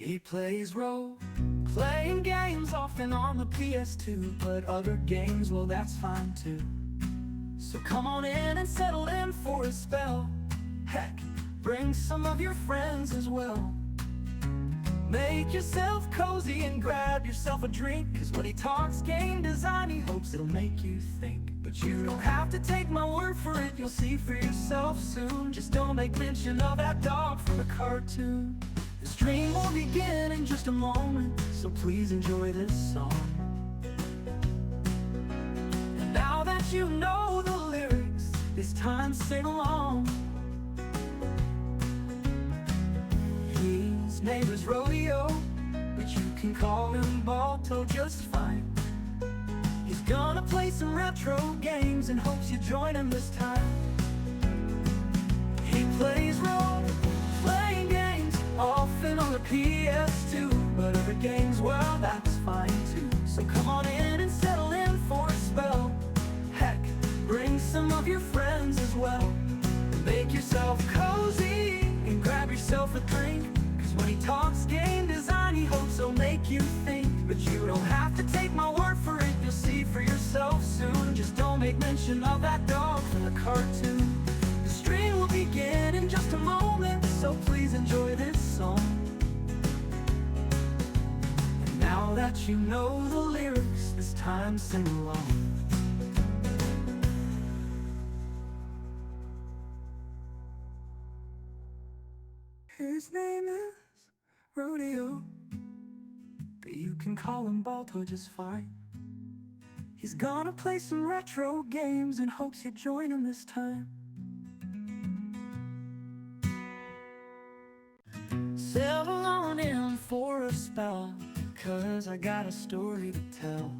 He plays role-playing games, often on the PS2, but other games, well, that's fine too. So come on in and settle in for a spell. Heck, bring some of your friends as well. Make yourself cozy and grab yourself a drink, 'cause when he talks game design, he hopes it'll make you think. But you don't have to take my word for it, you'll see for yourself soon. Just don't make mention of that dog from the cartoon. The stream will begin in just a moment, so please enjoy this song. And now that you know the lyrics, it's time to sing along. His name is Rodeo, but you can call him Balto just fine. He's gonna play some retro games and hopes you join him this time. He plays role-playing games, often on the PS2, but other games, well, that's fine too. So come on in and settle in for a spell. Heck, bring some of your friends as well. Make yourself cozy and grab yourself a drink, 'cause when he talks game design, he hopes he'll make you think. But you don't have to take my word for it, you'll see for yourself soon. Just don't make mention of that dog from the cartoon. The stream will begin in just a moment, so please enjoy this song. And now that you know the lyrics, it's time to sing along. His name is Rodeo, but you can call him Balto just fine. He's gonna play some retro games and hopes you join him this time. Settle on in for a spell, 'cause I got a story to tell.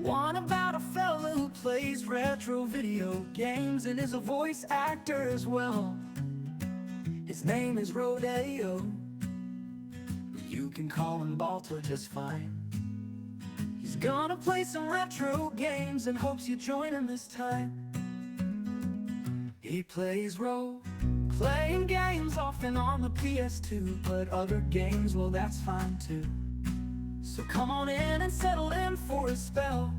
One about a fella who plays retro video games and is a voice actor as well. His name is Rodeo, you can call him Balto just fine. He's gonna play some retro games and hopes you join him this time. He plays role-playing games, often on the PS2, but other games, well, that's fine too. So come on in and settle in for a spell.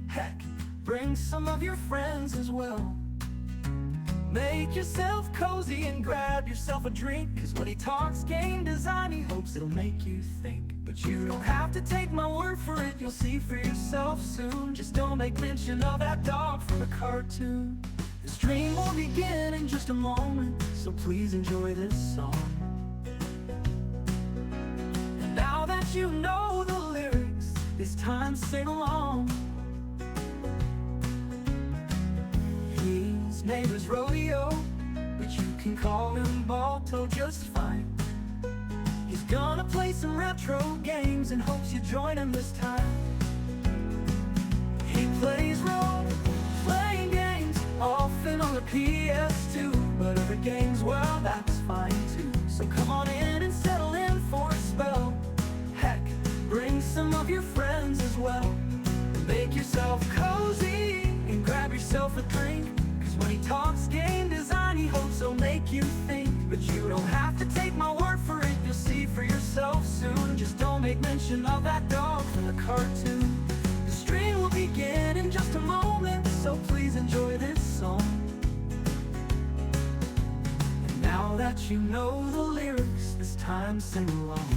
Heck, bring some of your friends as well. Make yourself cozy and grab yourself a drink, 'cause when he talks game design, he hopes it'll make you think. But you don't have to take my word for it, you'll see for yourself soon. Just don't make mention of that dog from the cartoon. The stream will begin in just a moment, so please enjoy this song. And now that you know the lyrics, it's time to sing along. His name is Rodeo, but you can call him Balto just fine. He's gonna play some retro games and hopes you join him this time. He plays role-playing games, often on the PS2, but other games, well, that's fine too. So come on in and settle in for a spell. Heck, bring some of your friends as well. Make yourself cozy and grab yourself a drink, 'cause when he talks game design, he hopes he'll make you think. But you don't have to take my word for it, you'll see for yourself soon. Just don't make mention of that dog from the cartoon. The stream will begin in just a moment, so please enjoy this song. And now that you know the lyrics, it's time to sing along.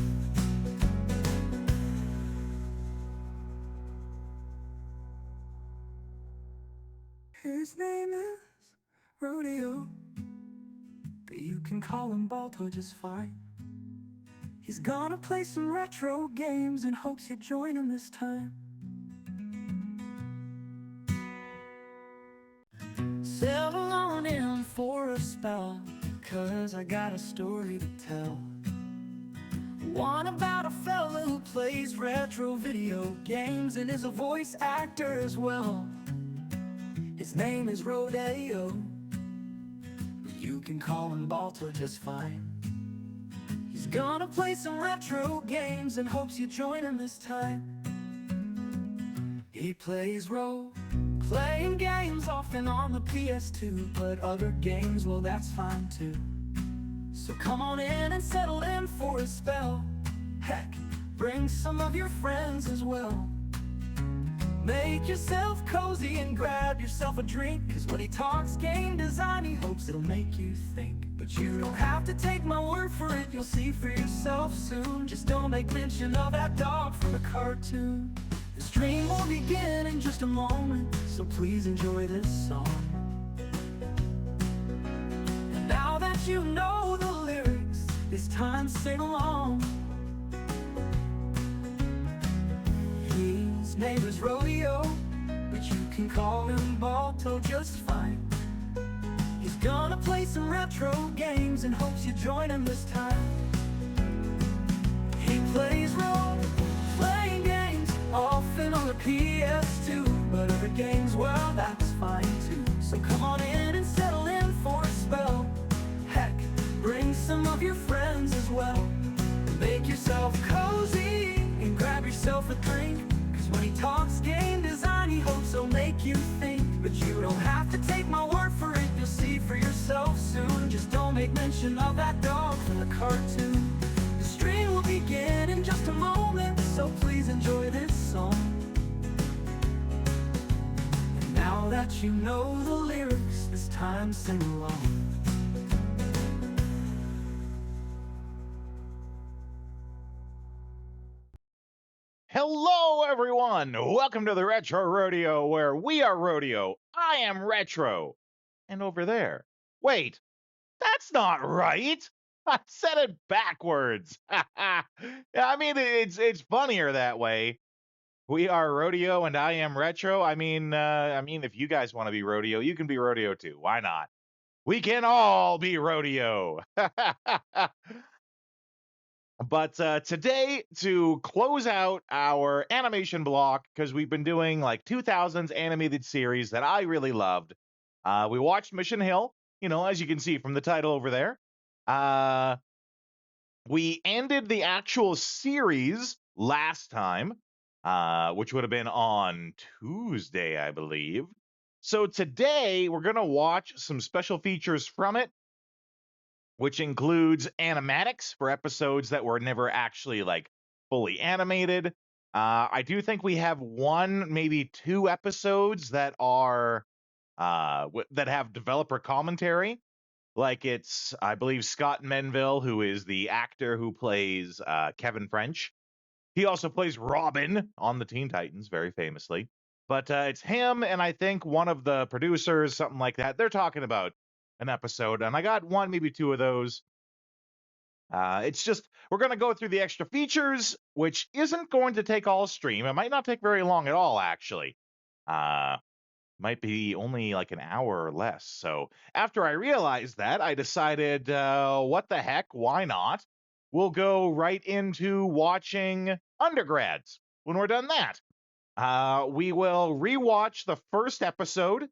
His name is Rodeo, but you can call him Balto just fine. He's gonna play some retro games and hopes you join him this time. Settle on in for a spell, 'cause I got a story to tell. One about a fella who plays retro video games and is a voice actor as well. His name is Rodeo, you can call him Balto just fine. He's gonna play some retro games and hopes you join him this time. He plays role-playing games, often on the PS2, but other games, well, that's fine too. So come on in and settle in for a spell. bring some of your friends as well. Make yourself cozy and grab yourself a drink, 'cause when he talks game design, he hopes it'll make you think. But you don't have to take my word for it, you'll see for yourself soon. Just don't make mention of that dog from the cartoon. The stream will begin in just a moment, so please enjoy this song. And now that you know the lyrics, it's time to sing along. His name is Rodeo, but you can call him Balto just fine. He's gonna play some retro games and hopes you join him this time. He plays role-playing games, often on the PS2, but other games, well, that's fine too. So come on in and settle in for a spell. Heck, bring some of your friends as well. Make yourself cozy and grab yourself a drink, 'cause when he talks game design, he hopes he'll make you think. But you don't have to take my word for it, you'll see for yourself soon. Just don't make mention of that dog from the cartoon. The stream will begin in just a moment, so please enjoy this song. And now that you know the lyrics, it's time to sing along. Hello, everyone! Welcome to the Retro Rodeo, where we are Rodeo. I am Retro. And over there. Wait, that's not right! I said it backwards! Yeah, I mean, it's funnier that way. We are Rodeo, and I am Retro. I mean, if you guys want to be Rodeo, you can be Rodeo too. Why not? We can all be Rodeo! But today, to close out our animation block, because we've been doing like 2000s animated series that I really loved, we watched Mission Hill, as you can see from the title over there. We ended the actual series last time, which would have been on Tuesday, I believe. So today, we're going to watch some special features from it, which includes animatics for episodes that were never actually like fully animated. I do think we have one, maybe two episodes that are that have developer commentary. Like it's, I believe, Scott Menville, who is the actor who plays Kevin French. He also plays Robin on the Teen Titans, very famously. But it's him and I think one of the producers, something like that. They're talking about an episode, and I got one, maybe two of those. It's just, we're going to go through the extra features, which isn't going to take all stream. It might not take very long at all, actually. Might be only like an hour or less. So after I realized that, I decided, what the heck, why not? We'll go right into watching Undergrads when we're done that. We will rewatch the first episode,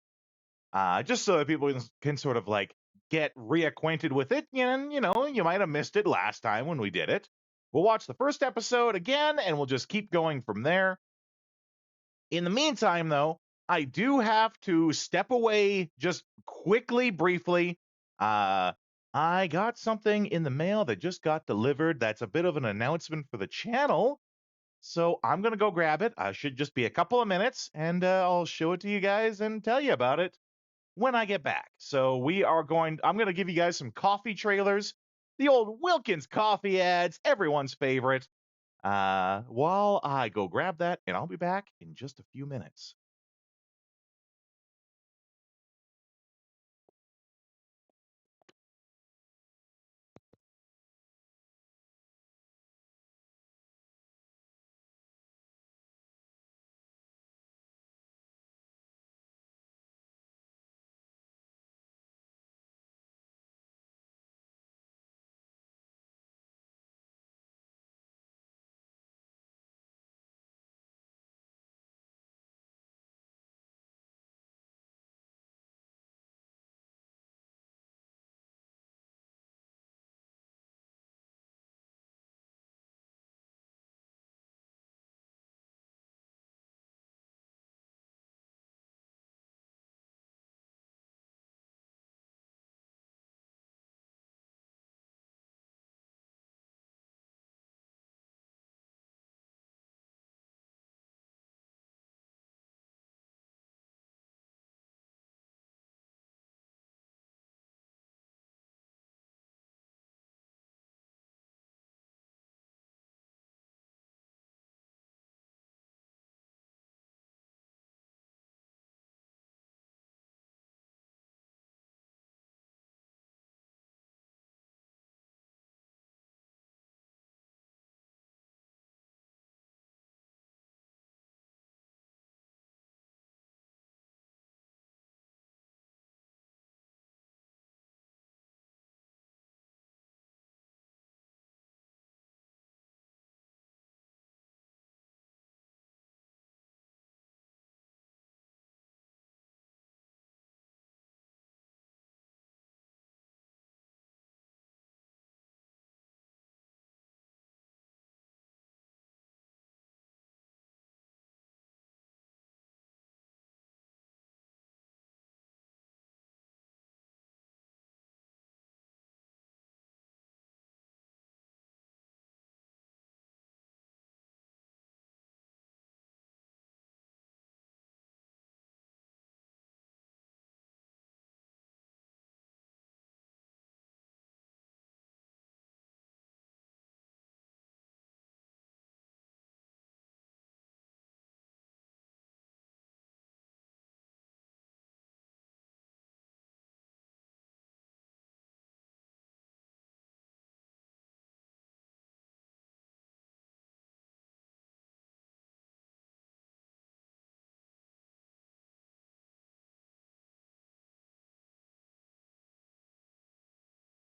just so that people can sort of like get reacquainted with it. And, you might have missed it last time when we did it. We'll watch the first episode again, and we'll just keep going from there. In the meantime, though, I do have to step away just quickly, briefly. I got something in the mail that just got delivered. That's a bit of an announcement for the channel. So I'm going to go grab it. I should just be a couple of minutes, and I'll show it to you guys and tell you about it when I get back. So I'm going to give you guys some coffee trailers, the old Wilkins coffee ads, everyone's favorite, while I go grab that, and I'll be back in just a few minutes.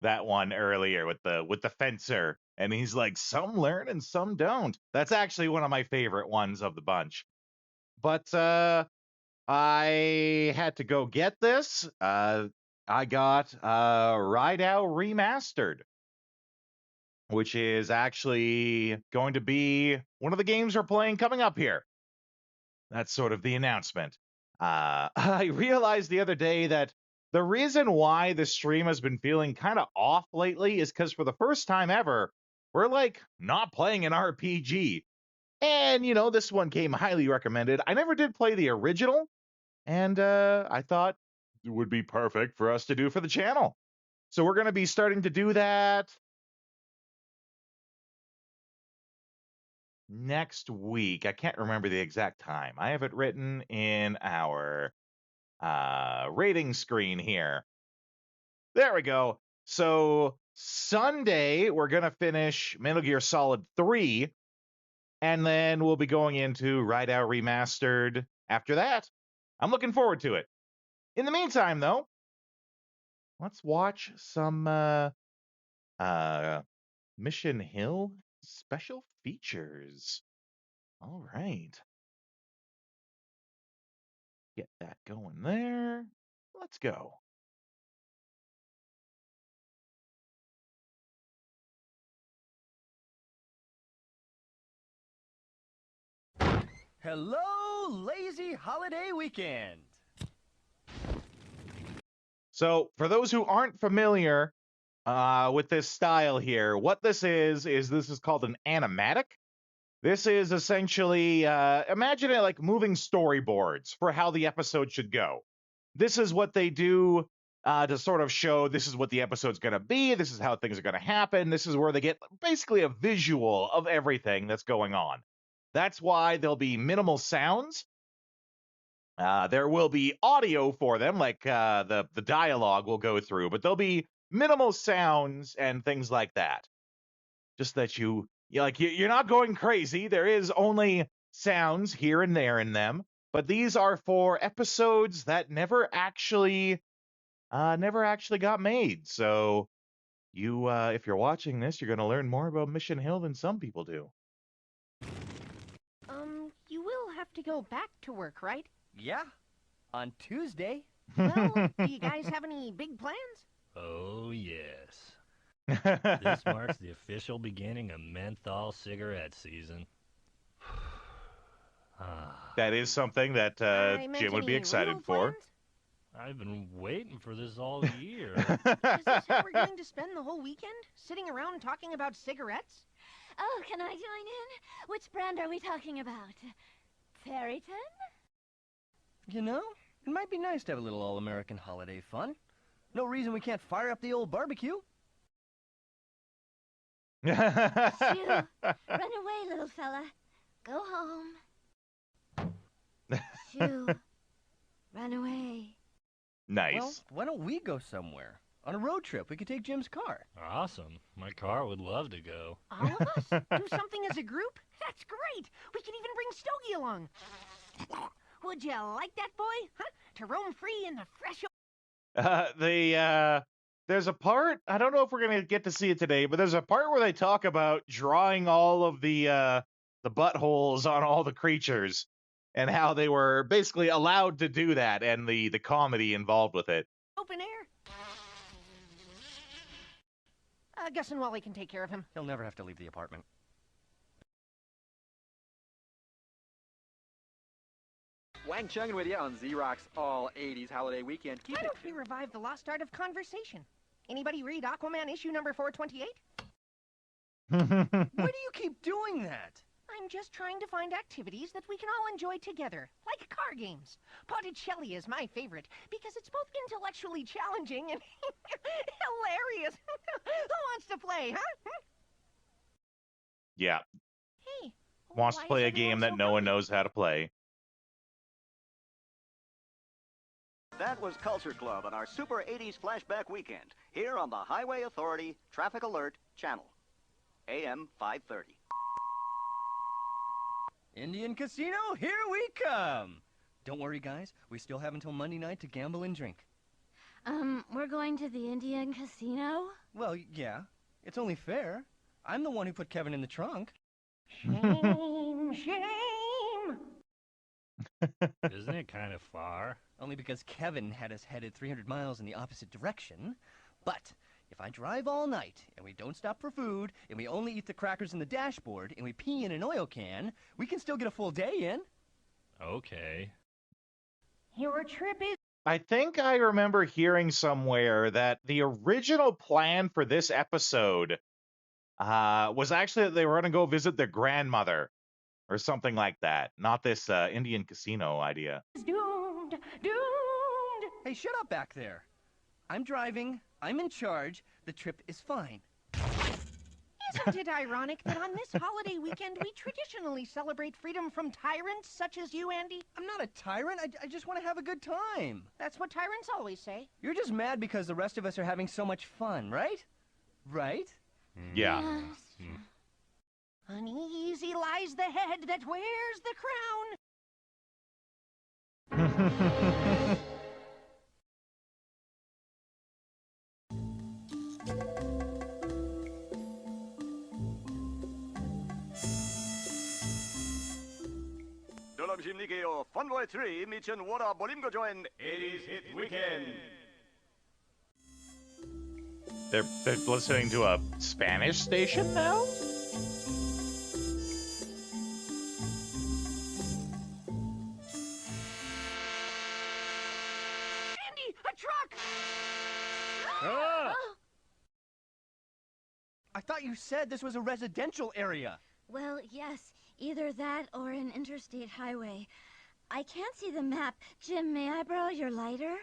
that one earlier with the fencer, and he's like, some learn and some don't. That's actually one of my favorite ones of the bunch. But I had to go get this. I got Rodeo Remastered, which is actually going to be one of the games we're playing coming up here. That's sort of the announcement. I realized the other day that the reason why the stream has been feeling kind of off lately is because for the first time ever, we're like not playing an RPG. And, this one came highly recommended. I never did play the original, and I thought it would be perfect for us to do for the channel. So we're going to be starting to do that next week. I can't remember the exact time. I have it written in our rating screen here. There we go. So Sunday, we're going to finish Metal Gear Solid 3, and then we'll be going into Rodeo Remastered after that. I'm looking forward to it. In the meantime, though, let's watch some Mission Hill special features. All right. Get that going there. Let's go. Hello, lazy holiday weekend. So, for those who aren't familiar with this style here, what this is this is called an animatic. This is essentially, imagine it like moving storyboards for how the episode should go. This is what they do to sort of show this is what the episode's going to be. This is how things are going to happen. This is where they get basically a visual of everything that's going on. That's why there'll be minimal sounds. There will be audio for them, like the dialogue will go through, but there'll be minimal sounds and things like that. Just that you're not going crazy. There is only sounds here and there in them, but these are for episodes that never actually got made. So if you're watching this, you're going to learn more about Mission Hill than some people do. You will have to go back to work, right? Yeah, on Tuesday. Well, do you guys have any big plans? Oh, yes. This marks the official beginning of menthol cigarette season. That is something that Jim would be excited for. I've been waiting for this all year. Is this how we're going to spend the whole weekend? Sitting around talking about cigarettes? Oh, can I join in? Which brand are we talking about? Ferryton? You know, it might be nice to have a little all-American holiday fun. No reason we can't fire up the old barbecue. Shoo, run away, little fella. Go home. Shoo, run away. Nice. Well, why don't we go somewhere? On a road trip, we could take Jim's car. Awesome. My car would love to go. All of us? Do something as a group? That's great! We can even bring Stogie along. Would you like that, boy? Huh? To roam free in the fresh... There's a part, I don't know if we're going to get to see it today, but there's a part where they talk about drawing all of the buttholes on all the creatures and how they were basically allowed to do that and the comedy involved with it. Open air? Gus and Wally can take care of him. He'll never have to leave the apartment. Wang Chung with you on Z-Rock's All 80s Holiday Weekend. Why don't we revive the lost art of conversation? Anybody read Aquaman issue number 428? Why do you keep doing that? I'm just trying to find activities that we can all enjoy together, like car games. Botticelli is my favorite because it's both intellectually challenging and hilarious. Who wants to play, huh? Yeah. Hey. Wants to why play is a game everyone that so no one grumpy? knows how to play. That was Culture Club on our Super 80s Flashback Weekend, here on the Highway Authority Traffic Alert Channel, AM 530. Indian Casino, here we come! Don't worry, guys. We still have until Monday night to gamble and drink. We're going to the Indian Casino? Well, yeah. It's only fair. I'm the one who put Kevin in the trunk. Shame, shame. Isn't it kind of far? Only because Kevin had us headed 300 miles in the opposite direction. But if I drive all night, and we don't stop for food, and we only eat the crackers in the dashboard, and we pee in an oil can, we can still get a full day in. Okay. Your trip is I think I remember hearing somewhere that the original plan for this episode was actually that they were going to go visit their grandmother or something like that, not this Indian casino idea. doomed, doomed. Hey, shut up back there. I'm driving, I'm in charge, the trip is fine. Isn't it ironic that on this holiday weekend we traditionally celebrate freedom from tyrants such as you, Andy? I'm not a tyrant, I just want to have a good time. That's what tyrants always say. You're just mad because the rest of us are having so much fun, right? Right? Yeah. Uneasy lies the head that wears the crown. 돌아오십니까요? Funboy 3 미천 워라 볼림거 조엔 80s Hit Weekend. They're listening to a Spanish station now? Andy, a truck! Ah! I thought you said this was a residential area. Well, yes, either that or an interstate highway. I can't see the map. Jim, may I borrow your lighter?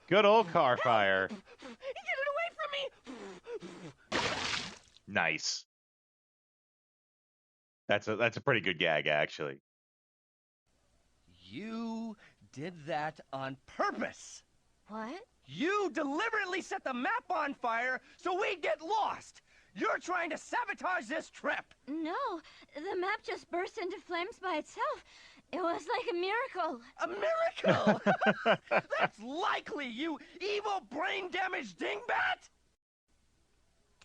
Good old car fire. Get it away from me! Nice. That's a pretty good gag, actually. You did that on purpose. What? You deliberately set the map on fire so we'd get lost. You're trying to sabotage this trip. No, the map just burst into flames by itself. It was like a miracle. A miracle? That's likely, you evil brain-damaged dingbat!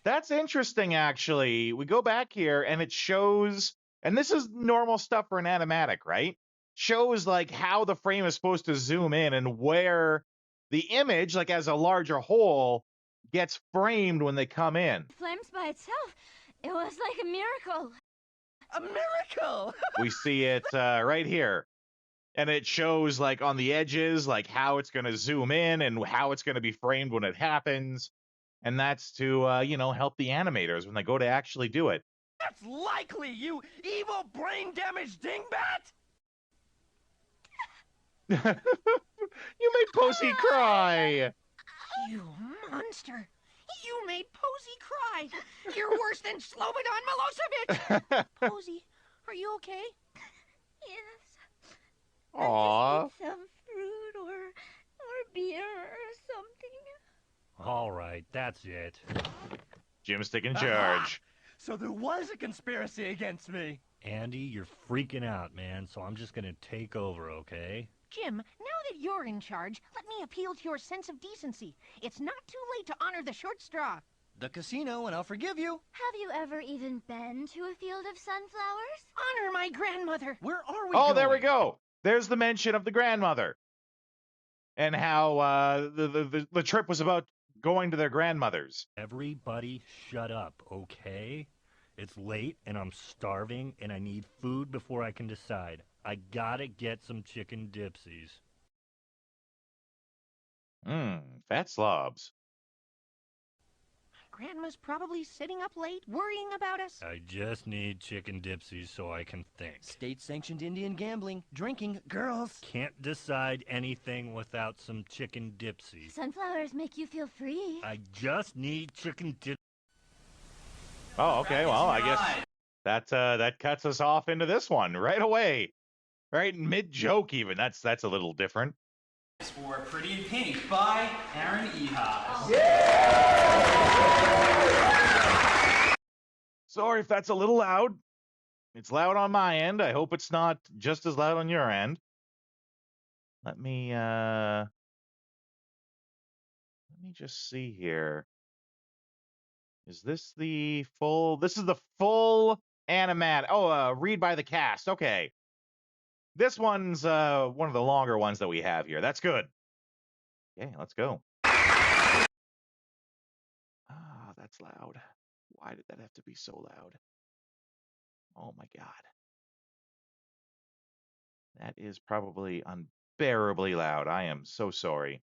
That's interesting, actually. We go back here and it shows, and this is normal stuff for an animatic, right? Shows like how the frame is supposed to zoom in and where the image, like as a larger whole, gets framed when they come in. Flames by itself. It was like a miracle. A miracle! We see it right here. And it shows like on the edges, like how it's going to zoom in and how it's going to be framed when it happens. And that's to, help the animators when they go to actually do it. That's likely, you evil brain-damaged dingbat! You made Posey cry. You monster! You made Posey cry! You're worse than Slobodan Milosevic! Posey, are you okay? Yes. Aw. I just need some fruit or beer or something. All right, that's it. Jim's taking charge. So there was a conspiracy against me. Andy, you're freaking out, man, so I'm just gonna take over, okay? Jim, now that you're in charge, let me appeal to your sense of decency. It's not too late to honor the short straw. The casino, and I'll forgive you. Have you ever even been to a field of sunflowers? Honor my grandmother. Where are we Oh, going? there we go. There's the mention of the grandmother. And how the trip was about going to their grandmother's. Everybody shut up, okay? It's late and I'm starving and I need food before I can decide. I gotta get some chicken dipsies. Fat slobs. Grandma's probably sitting up late, worrying about us. I just need chicken dipsies so I can think. State-sanctioned Indian gambling, drinking, girls. Can't decide anything without some chicken dipsies. Sunflowers make you feel free. I just need chicken dipsies. Oh, okay. Well, I guess that cuts us off into this one right away. Right mid joke even. That's a little different. For Pretty in Pink by Aaron Ehas. Sorry if that's a little loud. It's loud on my end. I hope it's not just as loud on your end. Let me Let me just see here. Is this the full? This is the full animat. Oh, read by the cast. Okay. This one's one of the longer ones that we have here. That's good. Okay, let's go. Ah, that's loud. Why did that have to be so loud? Oh my God. That is probably unbearably loud. I am so sorry.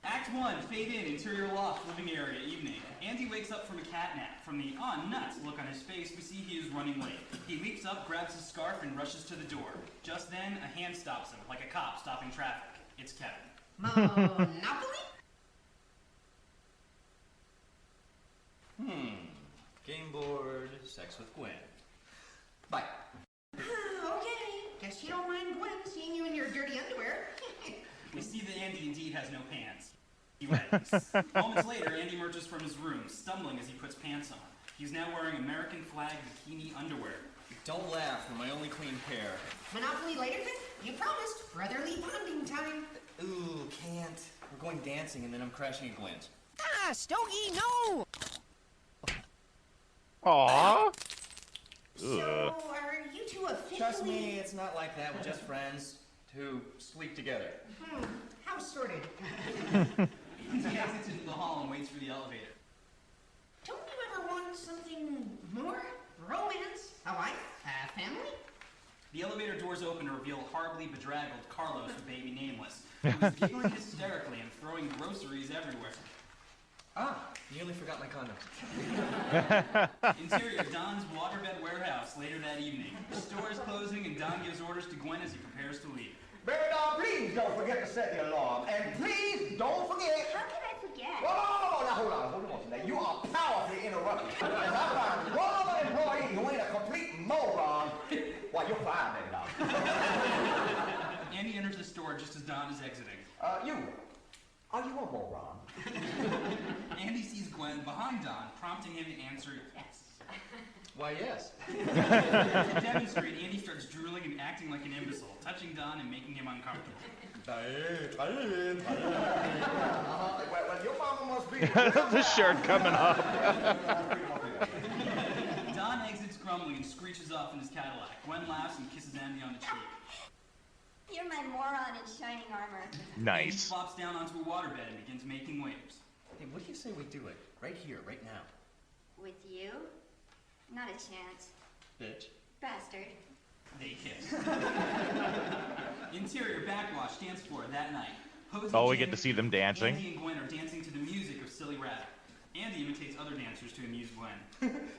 Act 1, fade in, interior loft, living area, evening. Andy wakes up from a cat nap. From the nuts look on his face, we see he is running late. He leaps up, grabs his scarf, and rushes to the door. Just then, a hand stops him, like a cop stopping traffic. It's Kevin. Monopoly? Game board, sex with Gwen. Bye. Okay. Guess you don't mind Gwen seeing you in your dirty underwear. We see that Andy indeed has no pants. He readies. Moments later, Andy emerges from his room, stumbling as he puts pants on. He's now wearing American flag bikini underwear. Don't laugh, they're my only clean pair. Monopoly later then? You promised. Brotherly bonding time. Ooh, can't. We're going dancing and then I'm crashing at Gwen's. Ah, Stogie, no! Aww. So, are you two officially... Trust me, it's not like that. We're just friends who sleep together. How sorted. He exits into the hall and waits for the elevator. Don't you ever want something more? Romance? A wife? A family? The elevator doors open to reveal a horribly bedraggled Carlos with baby Nameless, who is giggling hysterically and throwing groceries everywhere. Ah, nearly forgot my condom. Interior, Don's waterbed warehouse later that evening. The store is closing and Don gives orders to Gwen as he prepares to leave. Baby doll, please don't forget to set the alarm. And please don't forget... How can I forget? Whoa, now hold on. Now, you are powerfully interrupted. As I find one other employee who ain't a complete moron, why, you're fired, baby doll. Andy enters the store just as Don is exiting. Are you a moron? Andy sees Gwen behind Don, prompting him to answer yes. Why, yes. To demonstrate, Andy starts drooling and acting like an imbecile, touching Don and making him uncomfortable. Well, your mama must be... The shirt coming up. Don exits grumbling and screeches off in his Cadillac. Gwen laughs and kisses Andy on the cheek. You're my moron in shining armor. Andy Nice. flops down onto a waterbed and begins making waves. Hey, what do you say we do it? Right here, right now. With you? Not a chance. Bitch. Bastard. They kiss. Interior backwash dance floor that night. Posey Oh, we Jim, get to see them dancing. Andy and Gwen are dancing to the music of Silly Rabbit. Andy imitates other dancers to amuse Gwen.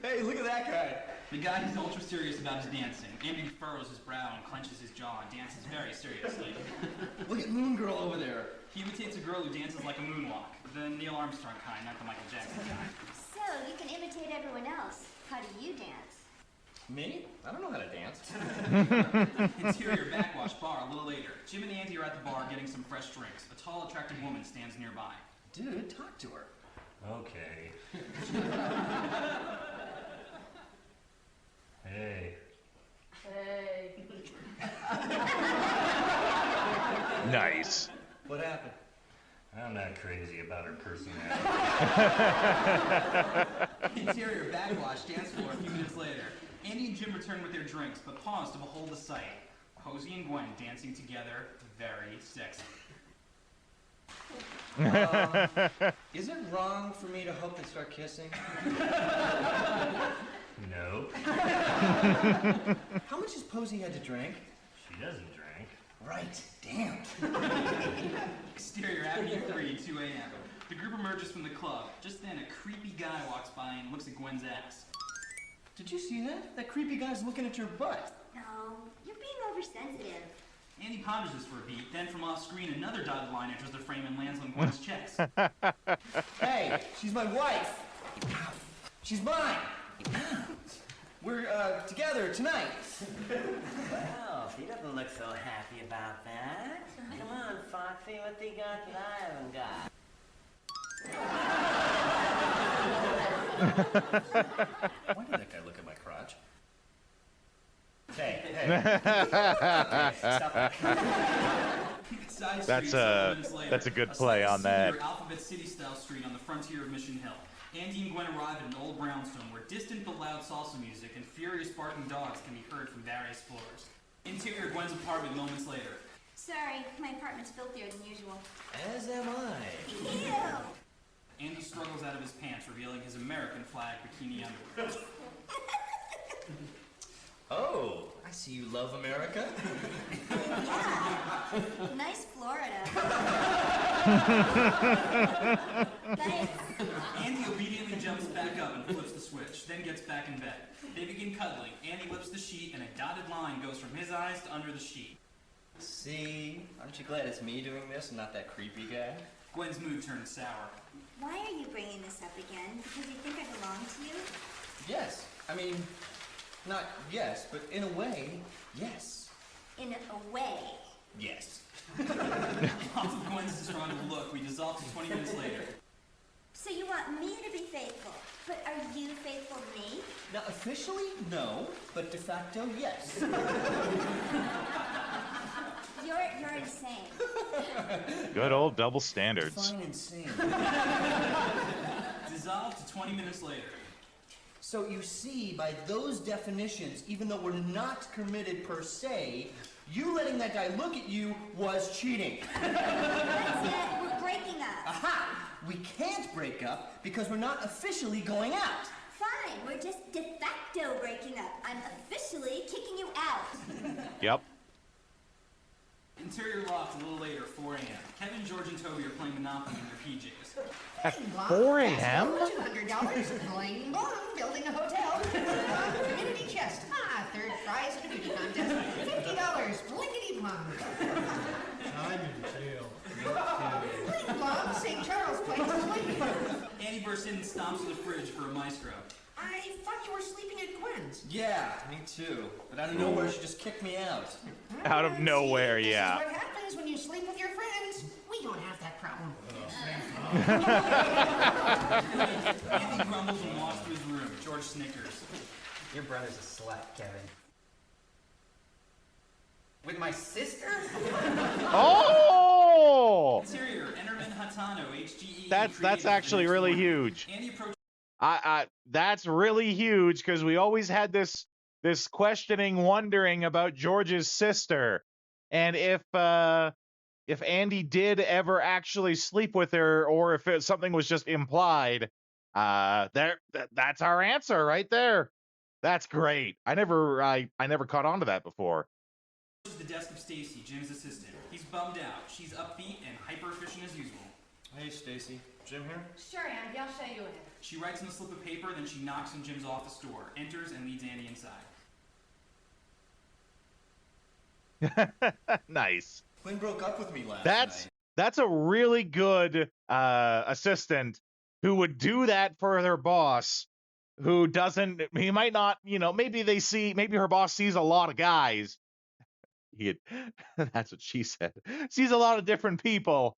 Hey, look at that guy. The guy is ultra serious about his dancing. Andy furrows his brow and clenches his jaw and dances very seriously. Look at Moon Girl over there. He imitates a girl who dances like a moonwalk. The Neil Armstrong kind, not the Michael Jackson kind. So, you can imitate everyone else. How do you dance? Me? I don't know how to dance. Interior backwash bar a little later. Jim and Andy are at the bar getting some fresh drinks. A tall, attractive woman stands nearby. Dude, talk to her. Okay. Hey. Nice. What happened? I'm not crazy about her personality. Interior backwash dance floor a few minutes later. Andy and Jim return with their drinks, but pause to behold the sight. Posey and Gwen dancing together, very sexy. Is it wrong for me to hope they start kissing? No, How much has Posey had to drink? she doesn't drink. Right, damn. Exterior Avenue 3, 2 a.m. The group emerges from the club. Just then, a creepy guy walks by and looks at Gwen's ass. Did you see that? That creepy guy's looking at your butt. No, you're being oversensitive. Andy ponders this for a beat. Then, from off-screen, another dotted line enters the frame and lands on Gwen's chest. Hey, she's my wife. She's mine. We're together tonight. Well, he doesn't look so happy about that. Come on, Foxy, what they got that I haven't got? Why did that guy look at my crotch? Hey, stop that. Side That's street several minutes later, that's a good slightly play on that. seedier Alphabet City-style street on the frontier of Mission Hill. Andy and Gwen arrive at an old brownstone where distant but loud salsa music and furious barking dogs can be heard from various floors. Interior Gwen's apartment moments later. Sorry, my apartment's filthier than usual. As am I. Ew! Andy struggles out of his pants, revealing his American flag bikini underwear. Oh, I see you love America. Yeah. Nice Florida. Thanks. Andy obediently jumps back up and flips the switch, then gets back in bed. They begin cuddling. Andy lifts the sheet, and a dotted line goes from his eyes to under the sheet. See, aren't you glad it's me doing this and not that creepy guy? Gwen's mood turns sour. Why are you bringing this up again? Because you think I belong to you? Yes, I mean, not yes, but in a way, yes. In a way. Yes. Off of Gwen's disgruntled look, we dissolve to 20 minutes later. So you want me to be faithful, but are you faithful to me? Now, officially, no, but de facto, yes. You're insane. Good old double standards. Fine, insane. Dissolve to 20 minutes later. So you see, by those definitions, even though we're not committed per se, you letting that guy look at you was cheating. That's it. We're breaking up. Aha! We can't break up because we're not officially going out. Fine. We're just de facto breaking up. I'm officially kicking you out. Yep. Interior loft a little later, 4 a.m. Kevin, George, and Toby are playing Monopoly in their PJs. At 4 a.m.? $200. Playing bong, building a hotel. Community chest. Third prize in a beauty contest. $50. Blinkety plum. I'm in jail. Bling plum. St. Charles Place is waiting. Andy bursts in and stomps to the fridge for a maestro. I thought you were sleeping at Gwen's. Yeah, me too. But out of nowhere, she just kicked me out. Out of nowhere, yeah. This is what happens when you sleep with your friends. We don't have that problem. Andy grumbles and walks to his room. George snickers. Your brother's a slut, Kevin. With my sister? Oh! Interior, Enterman Hatano, HGE. That's actually really huge. Andy approaches. That's really huge because we always had this questioning, wondering about George's sister, and if Andy did ever actually sleep with her, or if something was just implied. That's our answer right there. That's great. I never caught on to that before. To the desk of Stacy, Jim's assistant. He's bummed out. She's upbeat and hyper efficient as usual. Hey, Stacy. Jim here? Sure, Andy. I'll show you in. She writes on a slip of paper, then she knocks on Jim's office door, enters, and leads Andy inside. Nice. Quinn broke up with me last night. That's a really good assistant who would do that for their boss, who doesn't. He might not. Maybe her boss sees a lot of guys. That's what she said. Sees a lot of different people.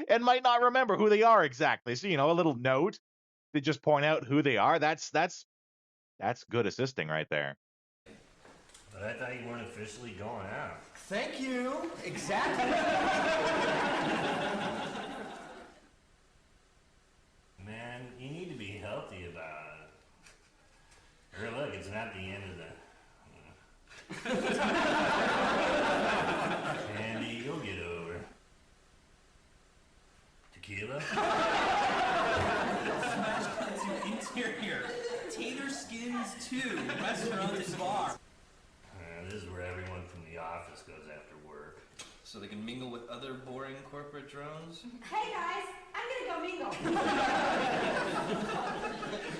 And might not remember who they are exactly. So, a little note to just point out who they are. That's good assisting right there. But I thought you weren't officially going out. Thank you. Exactly. Man, you need to be healthy about it. Or look, it's not the end of the... Andy, you'll get over. Tequila? Smash cut to interior. Tater Skins 2, restaurant and bar. This is where everyone from the office goes after work. So they can mingle with other boring corporate drones? Hey, guys. I'm gonna go mingle.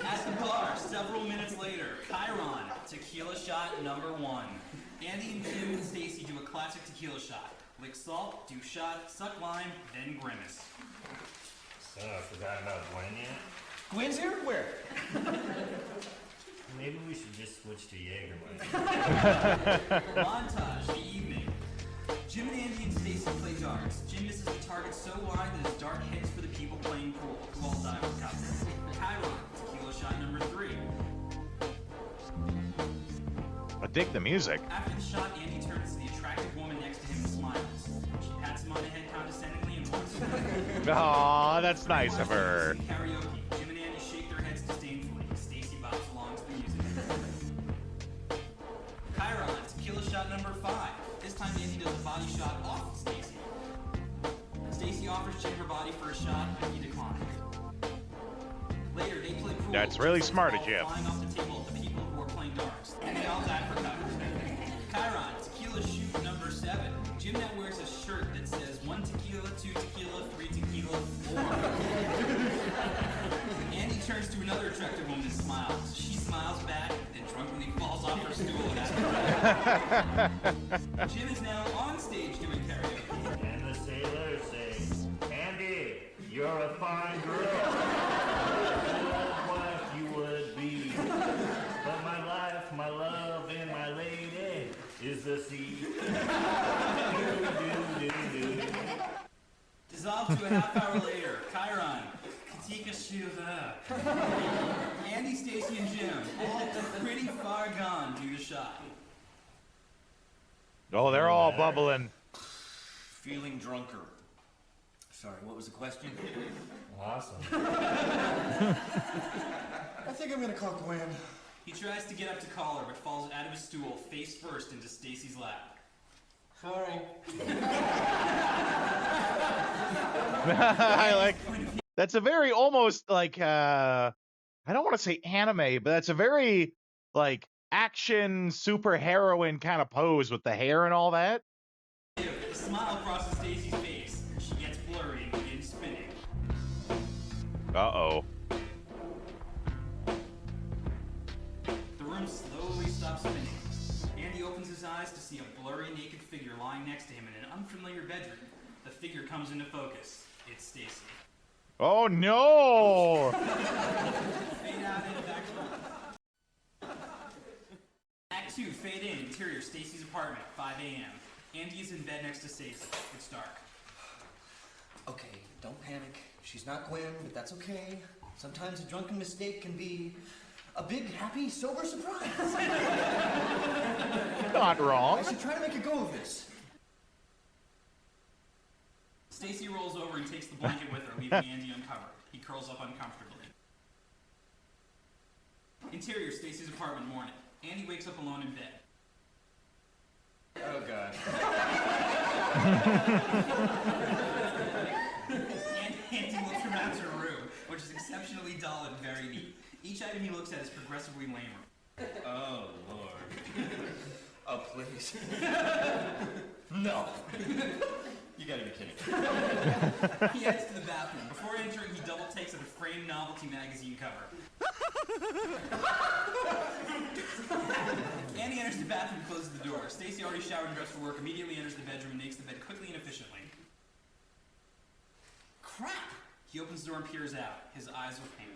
At the bar, several minutes later, Chiron, tequila shot number 1. Andy and Jim and Stacy do a classic tequila shot. Lick salt, do shot, suck lime, then grimace. So, I forgot about Gwen yet? Gwen's here? Where? Maybe we should just switch to Jägermeister. Montage, the evening. Jim and Andy and Stacy play darts. Jim misses the target so wide that his dart hits for the people playing pool. Well done, couple. Chiron, tequila shot number 3. A dig the music. After the shot, Andy turns to the attractive woman next to him and smiles. She pats him on the head condescendingly and walks away. Aw, that's nice of her. Karaoke. Jim and Andy shake their heads disdainfully. Stacy bops along to the music. Chiron, tequila shot number 5. This time Andy does a body shot off of Stacy. Stacy offers Jim her body for a shot, but he declines. Later, they play pool. That's really smart of Jim. Flying off the table at the people who are playing darts, and they all die for cover. Chiron, tequila shoot number 7. Jim now wears a shirt that says 1 tequila, 2 tequila, 3 tequila, 4. Andy turns to another attractive woman and smiles. She smiles back, then drunkenly falls off her stool and asks. Jim is now on stage doing karaoke. And the sailors say, Andy, you're a fine girl. Good wife you would be. But my life, my love, and my lady is the sea. Dissolved to a half hour later. Chiron. Katika Shiva. Andy, Stacy, and Jim, all pretty far gone, do the shot. Oh, they're all bubbling. Feeling drunker. Sorry, what was the question? Awesome. I think I'm gonna call Gwen. He tries to get up to call her, but falls out of his stool face first into Stacy's lap. Sorry. I like. That's a very almost like I don't want to say anime, but that's a very like action super heroine kind of pose with the hair and all that. A smile crosses Stacy's face. She gets blurry and begins spinning. Uh-oh. The room slowly stops spinning. Andy opens his eyes to see a blurry, naked figure lying next to him in an unfamiliar bedroom. The figure comes into focus. It's Stacy. Oh no! Fade out and back to Act 2, fade in. Interior, Stacy's apartment, 5 a.m. Andy is in bed next to Stacy. It's dark. Okay, don't panic. She's not Gwen, but that's okay. Sometimes a drunken mistake can be a big, happy, sober surprise. Not wrong. I should try to make a go of this. Stacy rolls over and takes the blanket with her, leaving Andy uncovered. He curls up uncomfortably. Interior, Stacy's apartment, morning. Andy wakes up alone in bed. Oh, God. Andy looks around her room, which is exceptionally dull and very neat. Each item he looks at is progressively lamer. Oh, Lord. Oh, please. No. You gotta be kidding. He heads to the bathroom. Before entering, he double takes at a framed novelty magazine cover. Andy enters the bathroom and closes the door. Stacy, already showered and dressed for work, immediately enters the bedroom and makes the bed quickly and efficiently. Crap! He opens the door and peers out. His eyes are pink.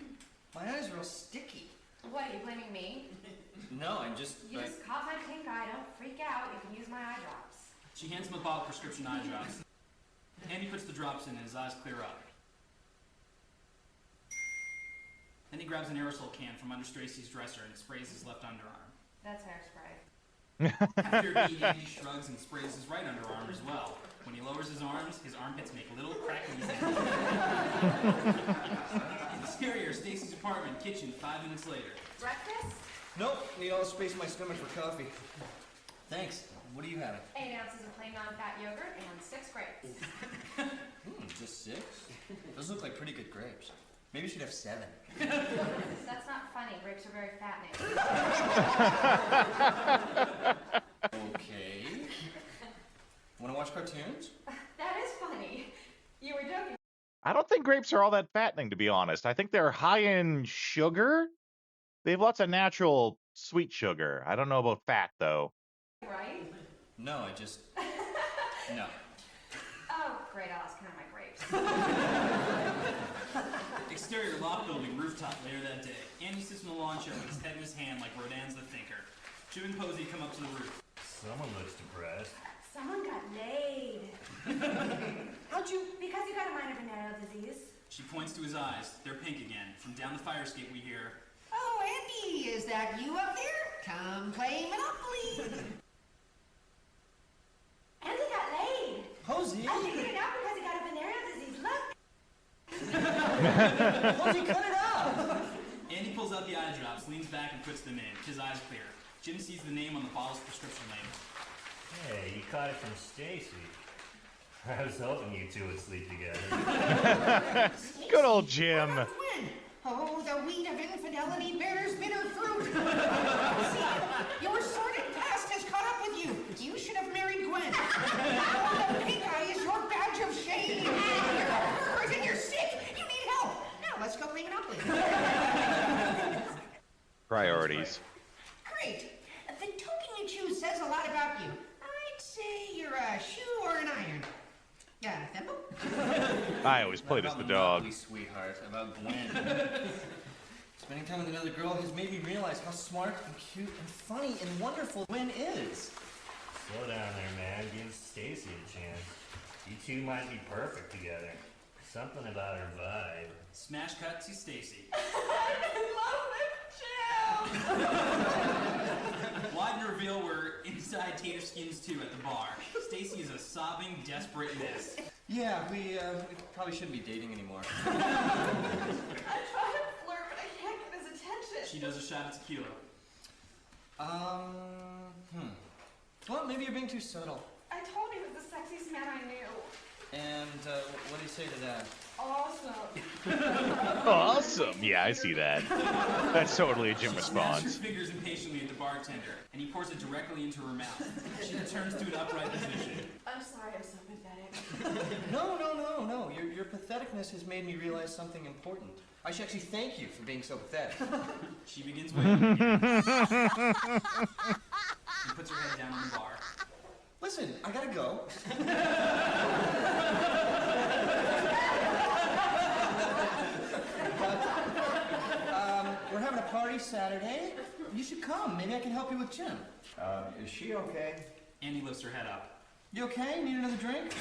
My eyes are all sticky. What, are you blaming me? No, I'm just... You just caught my pink eye. Don't freak out. You can use my eye drops. She hands him a bottle of prescription eye drops. Andy puts the drops in and his eyes clear up. Then he grabs an aerosol can from under Stacy's dresser and sprays his left underarm. That's hairspray. After eating, Andy shrugs and sprays his right underarm as well. When he lowers his arms, his armpits make little crackly sounds. Exterior, Stacy's apartment, kitchen, 5 minutes later. Breakfast? Nope, need all the space in my stomach for coffee. Thanks. What are you having? 8 ounces of plain non-fat yogurt and 6 grapes. Just 6? Those look like pretty good grapes. Maybe you should have 7. That's not funny. Grapes are very fattening. Okay. Want to watch cartoons? That is funny. You were joking. I don't think grapes are all that fattening, to be honest. I think they're high in sugar. They have lots of natural sweet sugar. I don't know about fat, though. Right? No, I just... No. Oh, great. I'll ask him my grapes. Exterior, loft building, rooftop, later that day. Andy sits in the lawn chair with his head in his hand like Rodin's The Thinker. Jim and Posey come up to the roof. Someone looks depressed. Someone got laid. How'd you? Because you got a minor venereal disease. She points to his eyes. They're pink again. From down the fire escape we hear, Oh, Andy, is that you up there? Come play Monopoly. Andy got laid. Posey! I figured it out because he got a venereal disease. Look. Posey, cut it out! Andy pulls out the eye drops, leans back, and puts them in. His eyes clear. Jim sees the name on the bottle's prescription label. Hey, you caught it from Stacy. I was hoping you two would sleep together. Good old Jim. When? Oh, the weed of infidelity bears bitter fruit. See, your sordid past has caught up with you. You should have married Gwen. Oh, the pink eye is your badge of shame. You're hurt and you're sick. You need help. Now let's go play Monopoly. Priorities. Great. The token you choose says a lot about you. I'd say you're a shoe or an iron. Thimble? I always played as the dog. Lovely sweetheart, about Gwen. Spending time with another girl has made me realize how smart and cute and funny and wonderful Gwen is. Slow down there, man. Give Stacy a chance. You two might be perfect together. Something about her vibe. Smash cut to Stacy. Wide reveal we're inside Tater Skins 2 at the bar. Stacy is a sobbing, desperate mess. Yeah, we probably shouldn't be dating anymore. I try to flirt, but I can't get his attention. She does a shot of tequila. Well, maybe you're being too subtle. I told him he was the sexiest man I knew. And what do you say to that? Awesome. Awesome. Yeah, I see that. That's totally a Jim She response. snaps her fingers impatiently at the bartender, and he pours it directly into her mouth. She returns to an upright position. I'm sorry I'm so pathetic. No. Your patheticness has made me realize something important. I should actually thank you for being so pathetic. She begins waiting. She puts her head down on the bar. Listen, I gotta go. We're having a party Saturday. You should come. Maybe I can help you with Jim. Is she okay? Andy lifts her head up. You okay? Need another drink?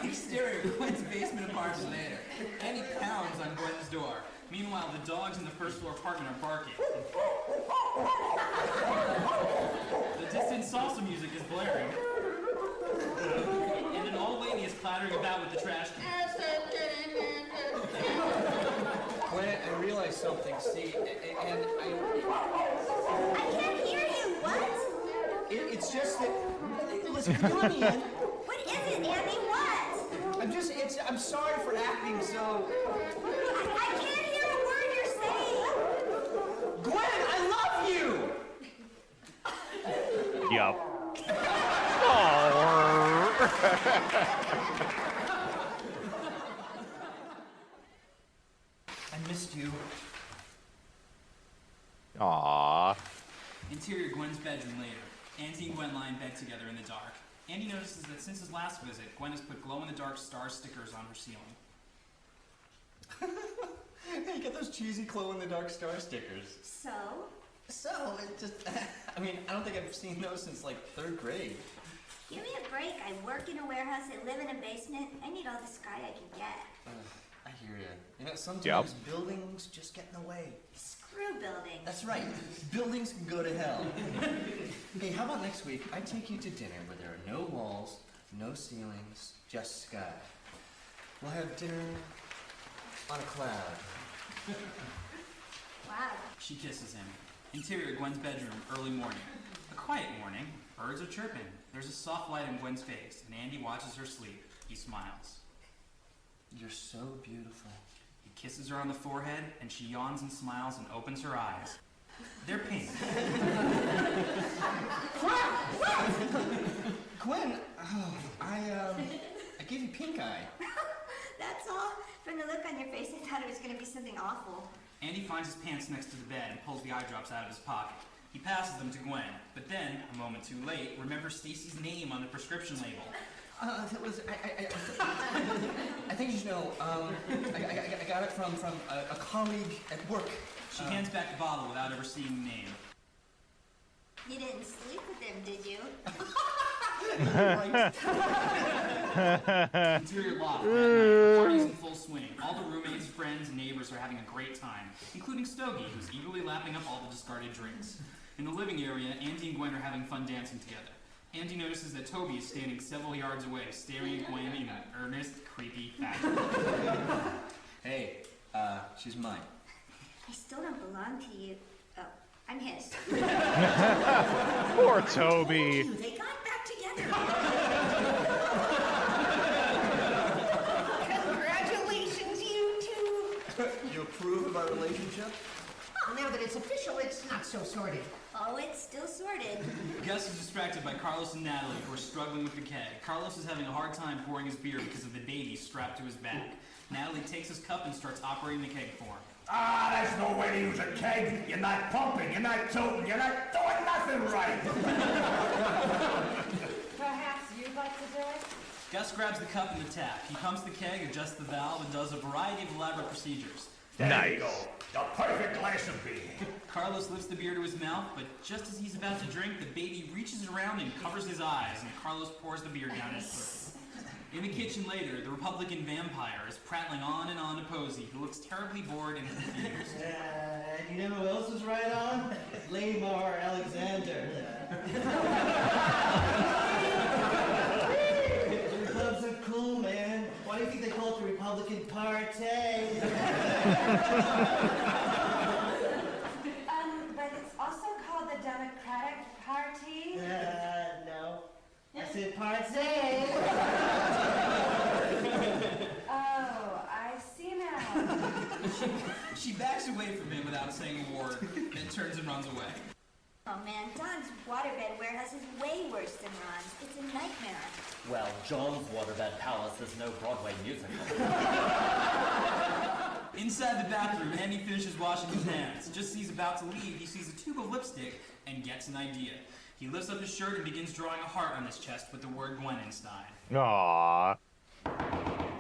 Exterior, Gwen's basement apartment later. Andy pounds on Gwen's door. Meanwhile, the dogs in the first floor apartment are barking. The distant salsa music is blaring. And an old lady is clattering about with the trash can. Gwen, I realized something, see, and I can't hear you. What? it's just that, listen, come on in. What is it, Andy? What? I'm sorry for acting so... I can't hear a word you're saying. Gwen, I love you! Yup. I missed you. Aww. Interior Gwen's bedroom later. Andy and Gwen lie in bed together in the dark. Andy notices that since his last visit, Gwen has put glow-in-the-dark star stickers on her ceiling. Hey, you get those cheesy glow-in-the-dark star stickers. So, it just... I mean, I don't think I've seen those since, like, 3rd grade. give me a break. I work in a warehouse. I live in a basement. I need all the sky I can get. I hear you. You know, sometimes buildings just get in the way. Screw buildings. That's right. Buildings can go to hell. Hey, how about next week I take you to dinner where there are no walls, no ceilings, just sky. We'll have dinner on a cloud. Wow. She kisses him. Interior Gwen's bedroom, early morning. A quiet morning. Birds are chirping. There's a soft light in Gwen's face, and Andy watches her sleep. He smiles. You're so beautiful. He kisses her on the forehead, and she yawns and smiles and opens her eyes. They're pink. Gwen, I gave you pink eye. That's all? From the look on your face, I thought it was going to be something awful. Andy finds his pants next to the bed and pulls the eye drops out of his pocket. He passes them to Gwen, but then, a moment too late, remembers Stacy's name on the prescription label. That was, I think you should know, I got it from a colleague at work. She hands back the bottle without ever seeing the name. You didn't sleep with him, did you? Interior loft that night. The party's in full swing. All the roommates, friends, and neighbors are having a great time, including Stogie, who's eagerly lapping up all the discarded drinks. In the living area, Andy and Gwen are having fun dancing together. Andy notices that Toby is standing several yards away, staring at Gwen in an earnest, creepy fashion. Hey, she's mine. I still don't belong to you. Oh, I'm his. Poor Toby. They got back together. Congratulations, you two. You approve of our relationship? Well, now that it's official, it's not so sordid. Oh, it's still sorted. Gus is distracted by Carlos and Natalie, who are struggling with the keg. Carlos is having a hard time pouring his beer because of the baby strapped to his back. Natalie takes his cup and starts operating the keg for him. Ah, that's no way to use a keg. You're not pumping, you're not toting, you're not doing nothing right. Perhaps you'd like to do it? Gus grabs the cup and the tap. He pumps the keg, adjusts the valve, and does a variety of elaborate procedures. There you go. The perfect glass of beer. Carlos lifts the beer to his mouth, but just as he's about to drink, the baby reaches around and covers his eyes, and Carlos pours the beer down his throat. In the kitchen later, the Republican vampire is prattling on and on to Posey, who looks terribly bored and confused. You know who else was right on? Lamar Alexander. The clubs are cool, man. Why do you think they call it the Republican Party? But it's also called the Democratic Party. No. I said party. Oh, I see now. She backs away from him without saying a word, then turns and runs away. Oh man, Don's waterbed warehouse is way worse than Ron's. It's a nightmare. Well, John's Waterbed Palace is no Broadway musical. Inside the bathroom, Andy finishes washing his hands. Just as he's about to leave, he sees a tube of lipstick and gets an idea. He lifts up his shirt and begins drawing a heart on his chest with the word Gwen inside. Aww.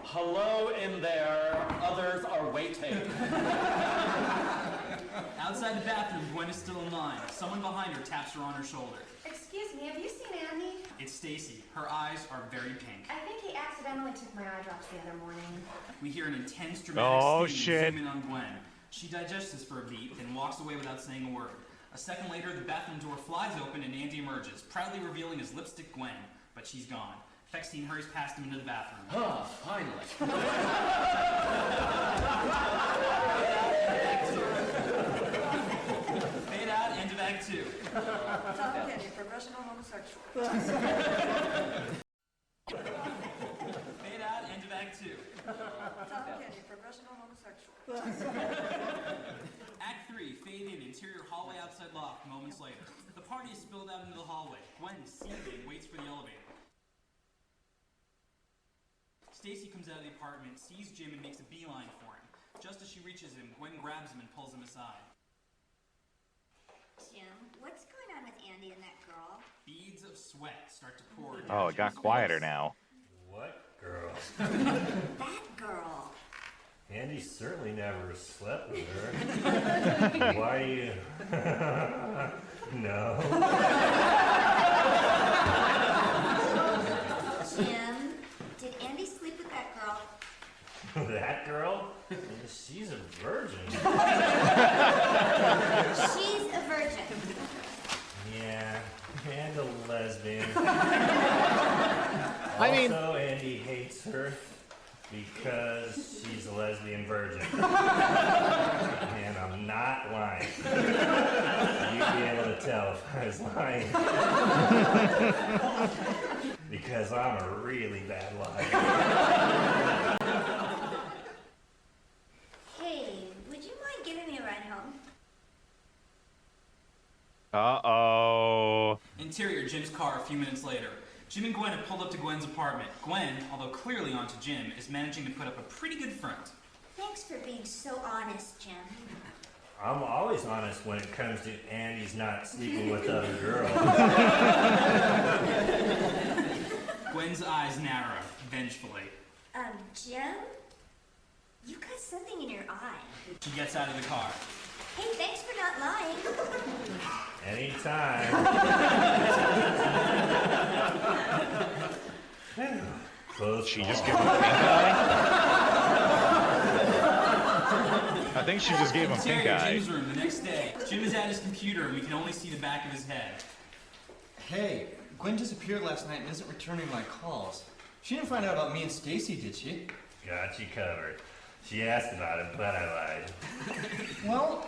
Hello in there. Others are waiting. Outside the bathroom, Gwen is still in line. Someone behind her taps her on her shoulder. Excuse me, have you seen Andy? It's Stacy. Her eyes are very pink. I think he accidentally took my eye drops the other morning. We hear an intense, dramatic scene shit. zoom in on Gwen. She digests this for a beat, then walks away without saying a word. A second later, the bathroom door flies open and Andy emerges, proudly revealing his lipstick Gwen. But she's gone. Fexstein hurries past him into the bathroom. Ah, finally. Fade out, end of Act 2. Talk again, you're professional homosexual. Fade out, end of Act 2. Talk again, you're professional homosexual. Act 3, fade in, interior hallway outside loft, moments later. The party is spilled out into the hallway. Gwen, seething, waits for the elevator. Stacy comes out of the apartment, sees Jim, and makes a beeline for him. Just as she reaches him, Gwen grabs him and pulls him aside. Jim, what's going on with Andy and that girl? Beads of sweat start to pour. Oh, it got quieter now. What girl? That girl. Andy certainly never slept with her. Why do you... No. Jim, did Andy sleep with that girl? That girl? She's a virgin. She's a virgin. Yeah, and a lesbian. I mean... Also, Andy hates her because she's a lesbian virgin. And I'm not lying. You'd be able to tell if I was lying. Because I'm a really bad liar. Hey, would you mind giving me a ride home? Uh-oh. Interior, Jim's car a few minutes later. Jim and Gwen have pulled up to Gwen's apartment. Gwen, although clearly onto Jim, is managing to put up a pretty good front. Thanks for being so honest, Jim. I'm always honest when it comes to Andy's not sleeping with other girls. Gwen's eyes narrow, vengefully. Jim? You got something in your eye. She gets out of the car. Hey, thanks for not lying. Anytime. Close. She just gave him a pink eye? I think she just gave him pink Interior eye. Jim's room the next day. Jim is at his computer and we can only see the back of his head. Hey, Gwen disappeared last night and isn't returning my calls. She didn't find out about me and Stacy, did she? Got you covered. She asked about it, but I lied. Well,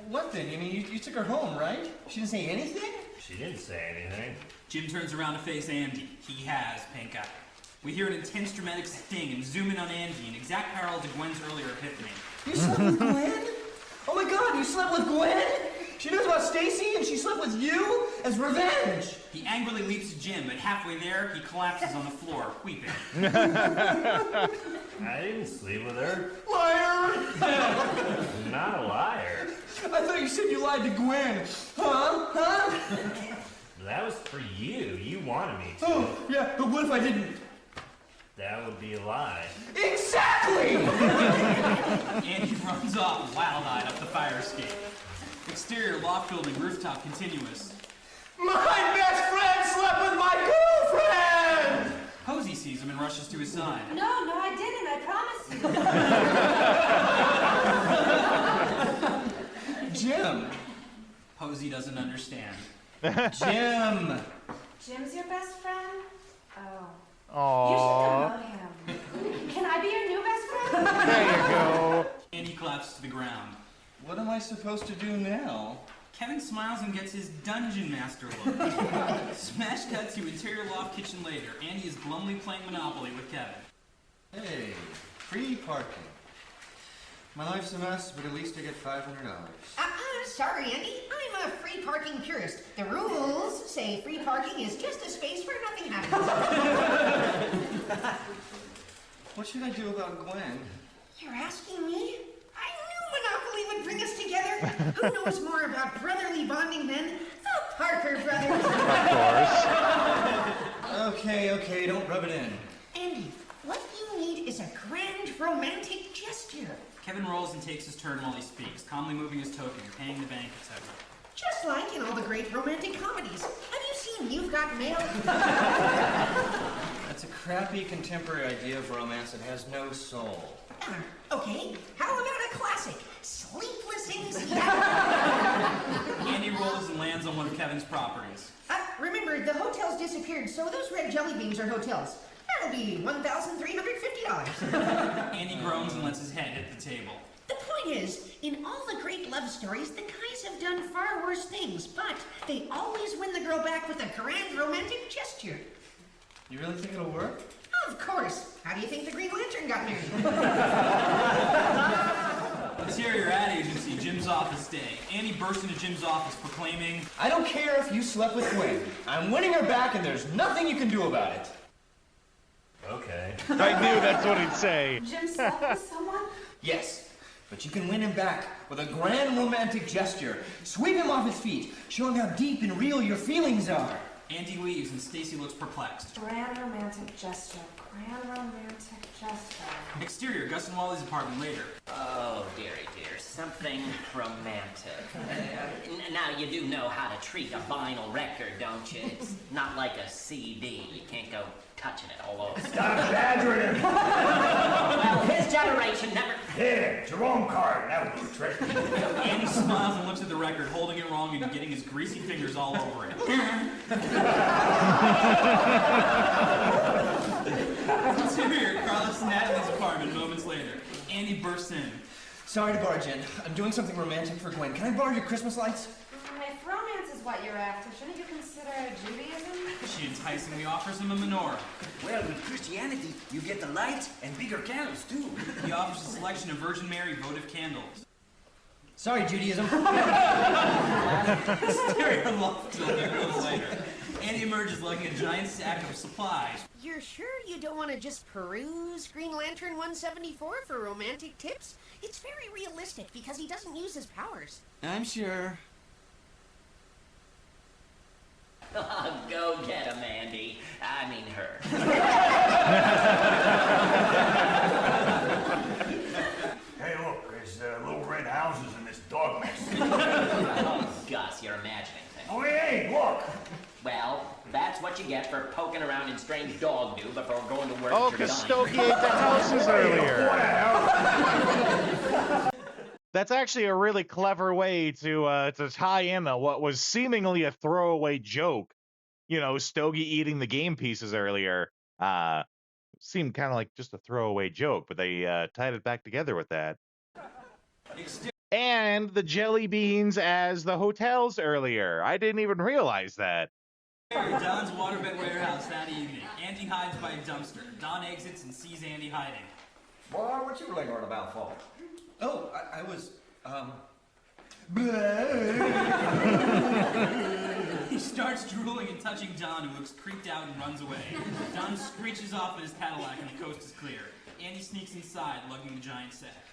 what then? I mean, you took her home, right? She didn't say anything? She didn't say anything. Jim turns around to face Andy. He has pink eye. We hear an intense dramatic sting and zoom in on Andy, an exact parallel to Gwen's earlier epiphany. You slept with Gwen? Oh my god, you slept with Gwen? She knows about Stacy and she slept with you as revenge! He angrily leaps to Jim, but halfway there, he collapses on the floor, weeping. I didn't sleep with her. Liar! I'm not a liar. I thought you said you lied to Gwen. Huh? That was for you. You wanted me to. Oh, yeah, but what if I didn't? That would be a lie. Exactly! Andy runs off, wild-eyed, up the fire escape. Exterior loft building, rooftop continuous. My best friend slept with my girlfriend! Posey sees him and rushes to his side. No, I didn't. I promise you. Jim. Posey doesn't understand. Jim. Jim's your best friend? Oh. Aww. You should promote him. Can I be your new best friend? There you go. Andy collapses to the ground. What am I supposed to do now? Kevin smiles and gets his dungeon master look. Smash cut to interior loft kitchen later. Andy is glumly playing Monopoly with Kevin. Hey, free parking. My life's a mess, but at least I get $500. Sorry, Andy. I'm a free parking purist. The rules say free parking is just a space where nothing happens. What should I do about Gwen? You're asking me? I knew Monopoly would bring us together. Who knows more about brotherly bonding than the Parker brothers? Of course. Okay, don't rub it in. Andy, what you need is a grand romantic gesture. Kevin rolls and takes his turn while he speaks, calmly moving his token, paying the bank, etc. Just like in all the great romantic comedies. Have you seen You've Got Mail? That's a crappy contemporary idea of romance that has no soul. Okay, how about a classic? Sleepless in Seattle. Andy rolls and lands on one of Kevin's properties. Remember, the hotel's disappeared, so those red jelly beans are hotels. That'll be $1,350. Andy groans and lets his head hit the table. The point is, in all the great love stories, the guys have done far worse things, but they always win the girl back with a grand romantic gesture. You really think it'll work? Of course. How do you think the Green Lantern got married? Interior ad agency, Jim's office day. Andy bursts into Jim's office proclaiming, I don't care if you slept with Gwen. I'm winning her back and there's nothing you can do about it. Okay. I knew that's what he'd say. Jim slept with someone? Yes, but you can win him back with a grand romantic gesture. Sweep him off his feet, show him how deep and real your feelings are. Andy leaves and Stacy looks perplexed. Grand romantic gesture. Grand romantic gesture. Exterior, Gus and Wally's apartment later. Oh, dearie dear, something romantic. Now, you do know how to treat a vinyl record, don't you? It's not like a CD. You can't go touching it all over. Stop badgering him. Well, his generation never... Here, Jerome card. That was a trick. Andy smiles and looks at the record, holding it wrong and getting his greasy fingers all over it. Interior, Carlos and Natalie's apartment moments later. Andy bursts in. Sorry to barge in. I'm doing something romantic for Gwen. Can I borrow your Christmas lights? If romance is what you're after, shouldn't you consider Judaism? She enticingly offers him a menorah. Well, with Christianity, you get the lights and bigger candles, too. He offers a selection of Virgin Mary votive candles. Sorry, Judaism. Exterior loft building moments later. Andy emerges lugging a giant sack of supplies. You're sure you don't want to just peruse Green Lantern 174 for romantic tips? It's very realistic because he doesn't use his powers. I'm sure. Go get him, Andy. I mean her. Hey, look, there's a little red houses in this dog mess. Oh, Gus, you're imagining things. Oh, we ain't. Look. Well, that's what you get for poking around in strange dog do before going to work. Oh, at your because dime. Stogie ate the houses earlier. That's actually a really clever way to tie in what was seemingly a throwaway joke. You know, Stogie eating the game pieces earlier. Seemed kind of like just a throwaway joke, but they tied it back together with that. And the jelly beans as the hotels earlier. I didn't even realize that. Don's waterbed warehouse that evening. Andy hides by a dumpster. Don exits and sees Andy hiding. Boy, what you lingering about for? Oh, I was, He starts drooling and touching Don, who looks creeped out and runs away. Don screeches off in his Cadillac and the coast is clear. Andy sneaks inside, lugging the giant sack.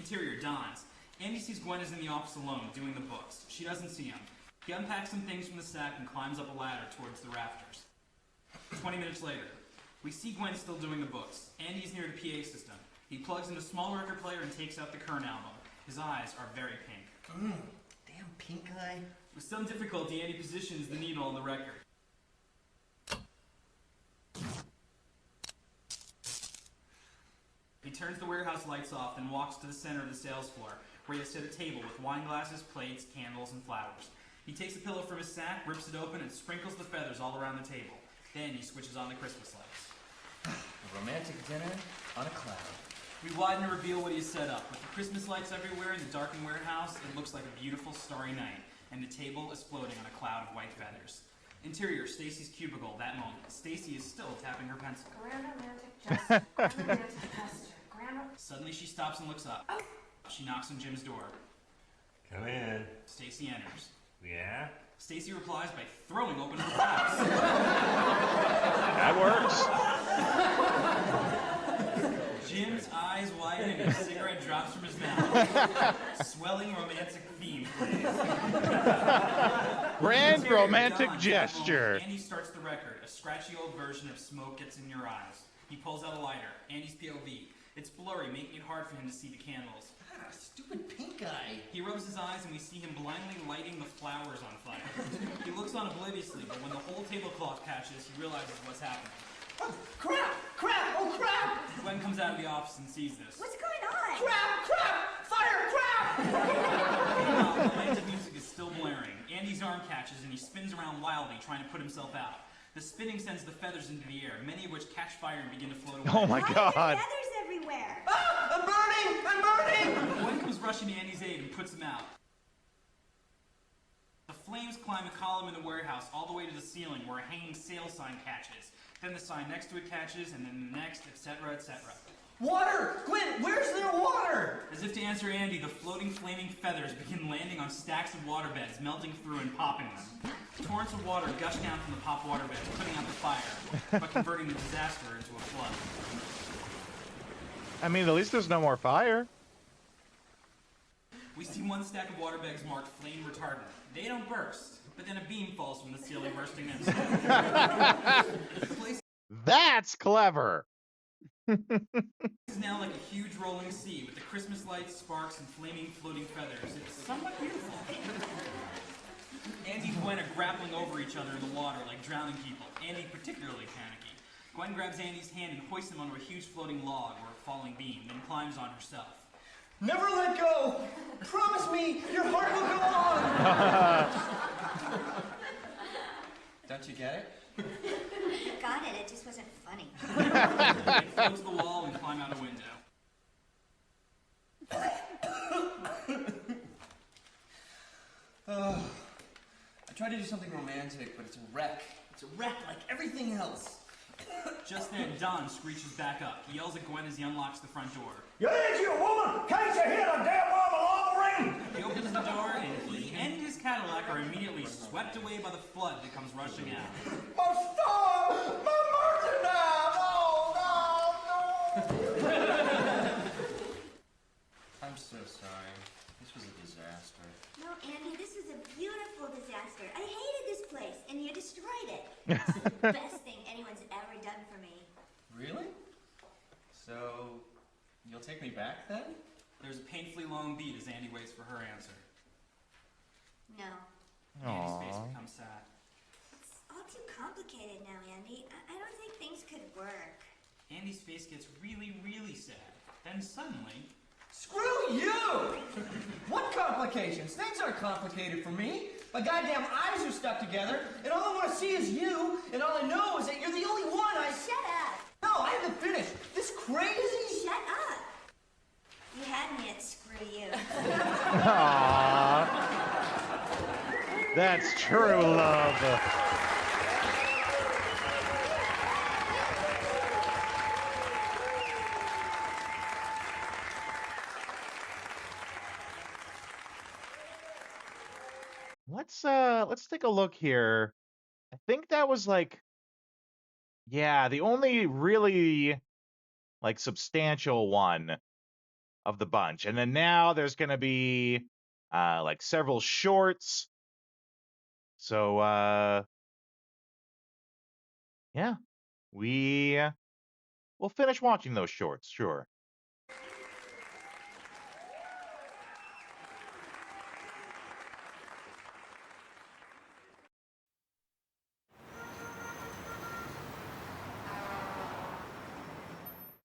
Interior, Don's. Andy sees Gwen is in the office alone, doing the books. She doesn't see him. He unpacks some things from the sack and climbs up a ladder towards the rafters. 20 minutes later, we see Gwen still doing the books. Andy's near the PA system. He plugs in a small record player and takes out the Kern album. His eyes are very pink. damn pink eye. With some difficulty, Andy positions the needle on the record. He turns the warehouse lights off, then walks to the center of the sales floor, where he has set a table with wine glasses, plates, candles, and flowers. He takes a pillow from his sack, rips it open, and sprinkles the feathers all around the table. Then he switches on the Christmas lights. A romantic dinner on a cloud. We widen to reveal what he has set up. With the Christmas lights everywhere in the darkened warehouse, it looks like a beautiful starry night, and the table is floating on a cloud of white feathers. Interior, Stacy's cubicle, that moment. Stacy is still tapping her pencil. Grand romantic gesture. Grand romantic gesture. Suddenly she stops and looks up. She knocks on Jim's door. Come in. Stacy enters. Yeah? Stacy replies by throwing open her blouse. That works. Jim's eyes widen and his cigarette drops from his mouth. Swelling romantic theme plays. Grand romantic gesture. Andy starts the record. A scratchy old version of Smoke Gets in Your Eyes. He pulls out a lighter. Andy's POV. It's blurry, making it hard for him to see the candles. Stupid pink eye. He rubs his eyes and we see him blindly lighting the flowers on fire. He looks on obliviously, but when the whole tablecloth catches, he realizes what's happening. Oh, crap! Crap! Oh, crap! Gwen comes out of the office and sees this. What's going on? Crap! Crap! Fire! Crap! Meanwhile, the romantic music is still blaring. Andy's arm catches and he spins around wildly, trying to put himself out. The spinning sends the feathers into the air, many of which catch fire and begin to float away. Oh my God. Feathers everywhere. Ah! I'm burning! I'm burning! Gwen comes rushing to Andy's aid and puts him out. The flames climb a column in the warehouse all the way to the ceiling where a hanging sale sign catches. Then the sign next to it catches, and then the next, etc., etc. Water! Gwen, where's their water? As if to answer Andy, the floating flaming feathers begin landing on stacks of waterbeds, melting through and popping them. Torrents of water gush down from the popped waterbeds, putting out the fire, but converting the disaster into a flood. I mean, at least there's no more fire. We see one stack of waterbags marked flame retardant. They don't burst, but then a beam falls from the ceiling, bursting them. That's clever. This is now like a huge rolling sea with the Christmas lights, sparks, and flaming floating feathers. It's somewhat beautiful. Andy and Gwen are grappling over each other in the water like drowning people. Andy particularly panicky. Gwen grabs Andy's hand and hoists him onto a huge floating log or a falling beam, then climbs on herself. Never let go! Promise me your heart will go on! Don't you get it? Got it. It just wasn't funny. They float to the wall and climb out a window. I tried to do something romantic, but it's a wreck. It's a wreck like everything else. Just then, Don screeches back up. He yells at Gwen as he unlocks the front door. You idiot, woman! Can't you hear the damn alarm ring? He opens the door, and he and his Cadillac are immediately swept away by the flood that comes rushing out. My star! My merchandise! No! I'm so sorry. This was a disaster. No, Andy, this is a beautiful disaster. I hated this place, and you destroyed it. It's the best thing anyone's ever done for me. Really? So, you'll take me back then? There's a painfully long beat as Andy waits for her answer. No. Andy's face becomes sad. It's all too complicated now, Andy. I don't think things could work. Andy's face gets really, really sad. Then suddenly... Screw you! What complications? Things aren't complicated for me. My goddamn eyes are stuck together, and all I want to see is you, and all I know is that you're the only one I... Shut up! No, I haven't finished. This crazy... Shut up! You had me at screw you. Aww. That's true love. Let's take a look here. I think that was like, yeah, the only really like substantial one of the bunch. And then now there's gonna be like several shorts. So yeah, we'll finish watching those shorts, sure.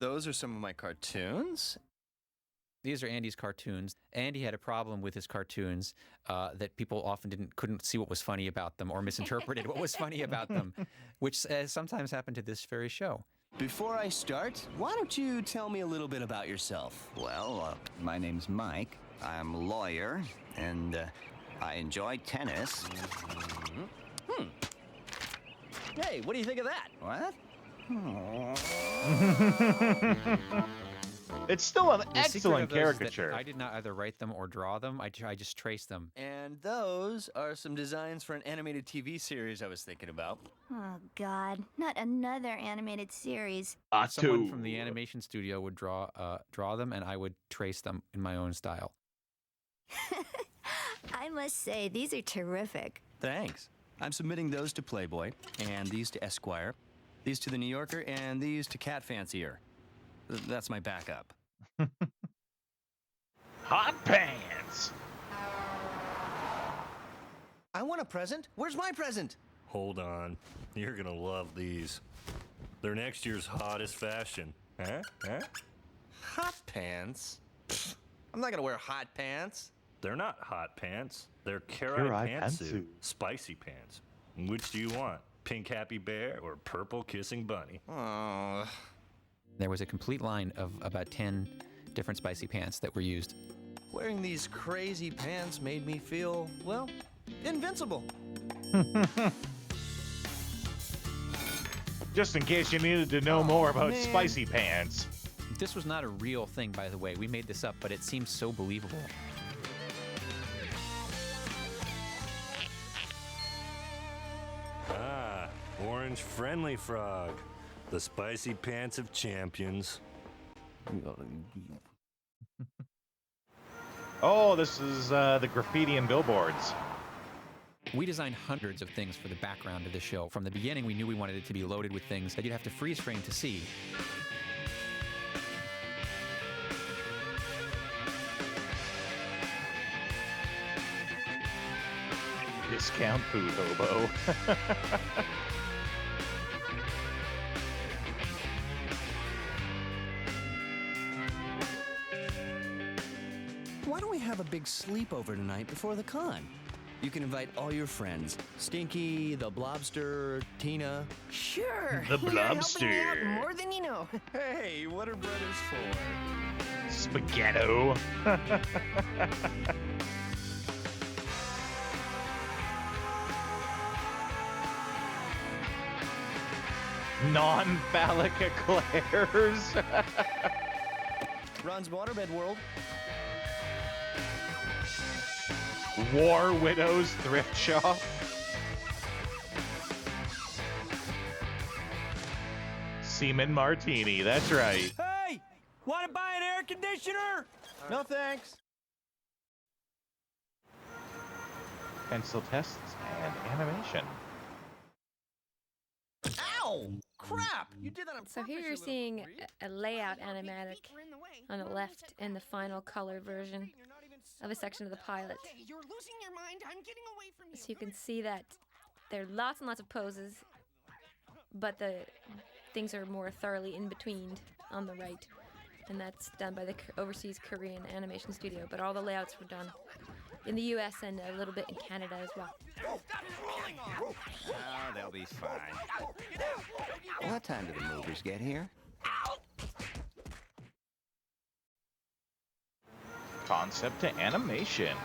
Those are some of my cartoons. These are Andy's cartoons. Andy had a problem with his cartoons that people often couldn't see what was funny about them or misinterpreted what was funny about them, which sometimes happened to this very show. Before I start, why don't you tell me a little bit about yourself? Well, my name's Mike. I'm a lawyer, and I enjoy tennis. Hey, what do you think of that? What? It's still an The secret excellent of those is that caricature. I did not either write them or draw them. I just traced them. And those are some designs for an animated TV series I was thinking about. Oh, God. Not another animated series. Someone from the animation studio would draw them, and I would trace them in my own style. I must say, these are terrific. Thanks. I'm submitting those to Playboy, and these to Esquire, these to the New Yorker, and these to Cat Fancier. That's my backup. Hot pants! I want a present. Where's my present? Hold on. You're gonna love these. They're next year's hottest fashion. Huh? Hot pants? Pfft, I'm not gonna wear hot pants. They're not hot pants. They're Kari Kari pantsuit. pantsuit. Spicy pants. Which do you want? Pink happy bear or purple kissing bunny? Oh. There was a complete line of about 10 different spicy pants that were used. Wearing these crazy pants made me feel, well, invincible. Just in case you needed to know more about spicy pants. This was not a real thing, by the way. We made this up, but it seems so believable. Ah, orange friendly frog. The spicy pants of champions. Oh, this is the graffiti and billboards. We designed hundreds of things for the background of the show. From the beginning, we knew we wanted it to be loaded with things that you'd have to freeze frame to see. Discount food hobo. Why don't we have a big sleepover tonight before the con? You can invite all your friends. Stinky, the Blobster, Tina. Sure. The You're helping me Blobster. out more than you know. Hey, what are brothers for? Spaghetto. Non-phallic eclairs. Ron's Waterbed World. War Widows Thrift Shop. Seaman Martini, that's right. Hey! Want to buy an air conditioner? No thanks. Pencil tests and animation. Ow! Ow! Crap! You did that on So here you're seeing a layout animatic on the left and the final color version of a section of the pilot. Okay, you're losing your mind. I'm getting away from you. So you can see that there are lots and lots of poses, but the things are more thoroughly in between on the right. And that's done by the overseas Korean animation studio, but all the layouts were done in the US and a little bit in Canada as well. Oh, they'll be fine. What time do the movers get here? Concept to animation.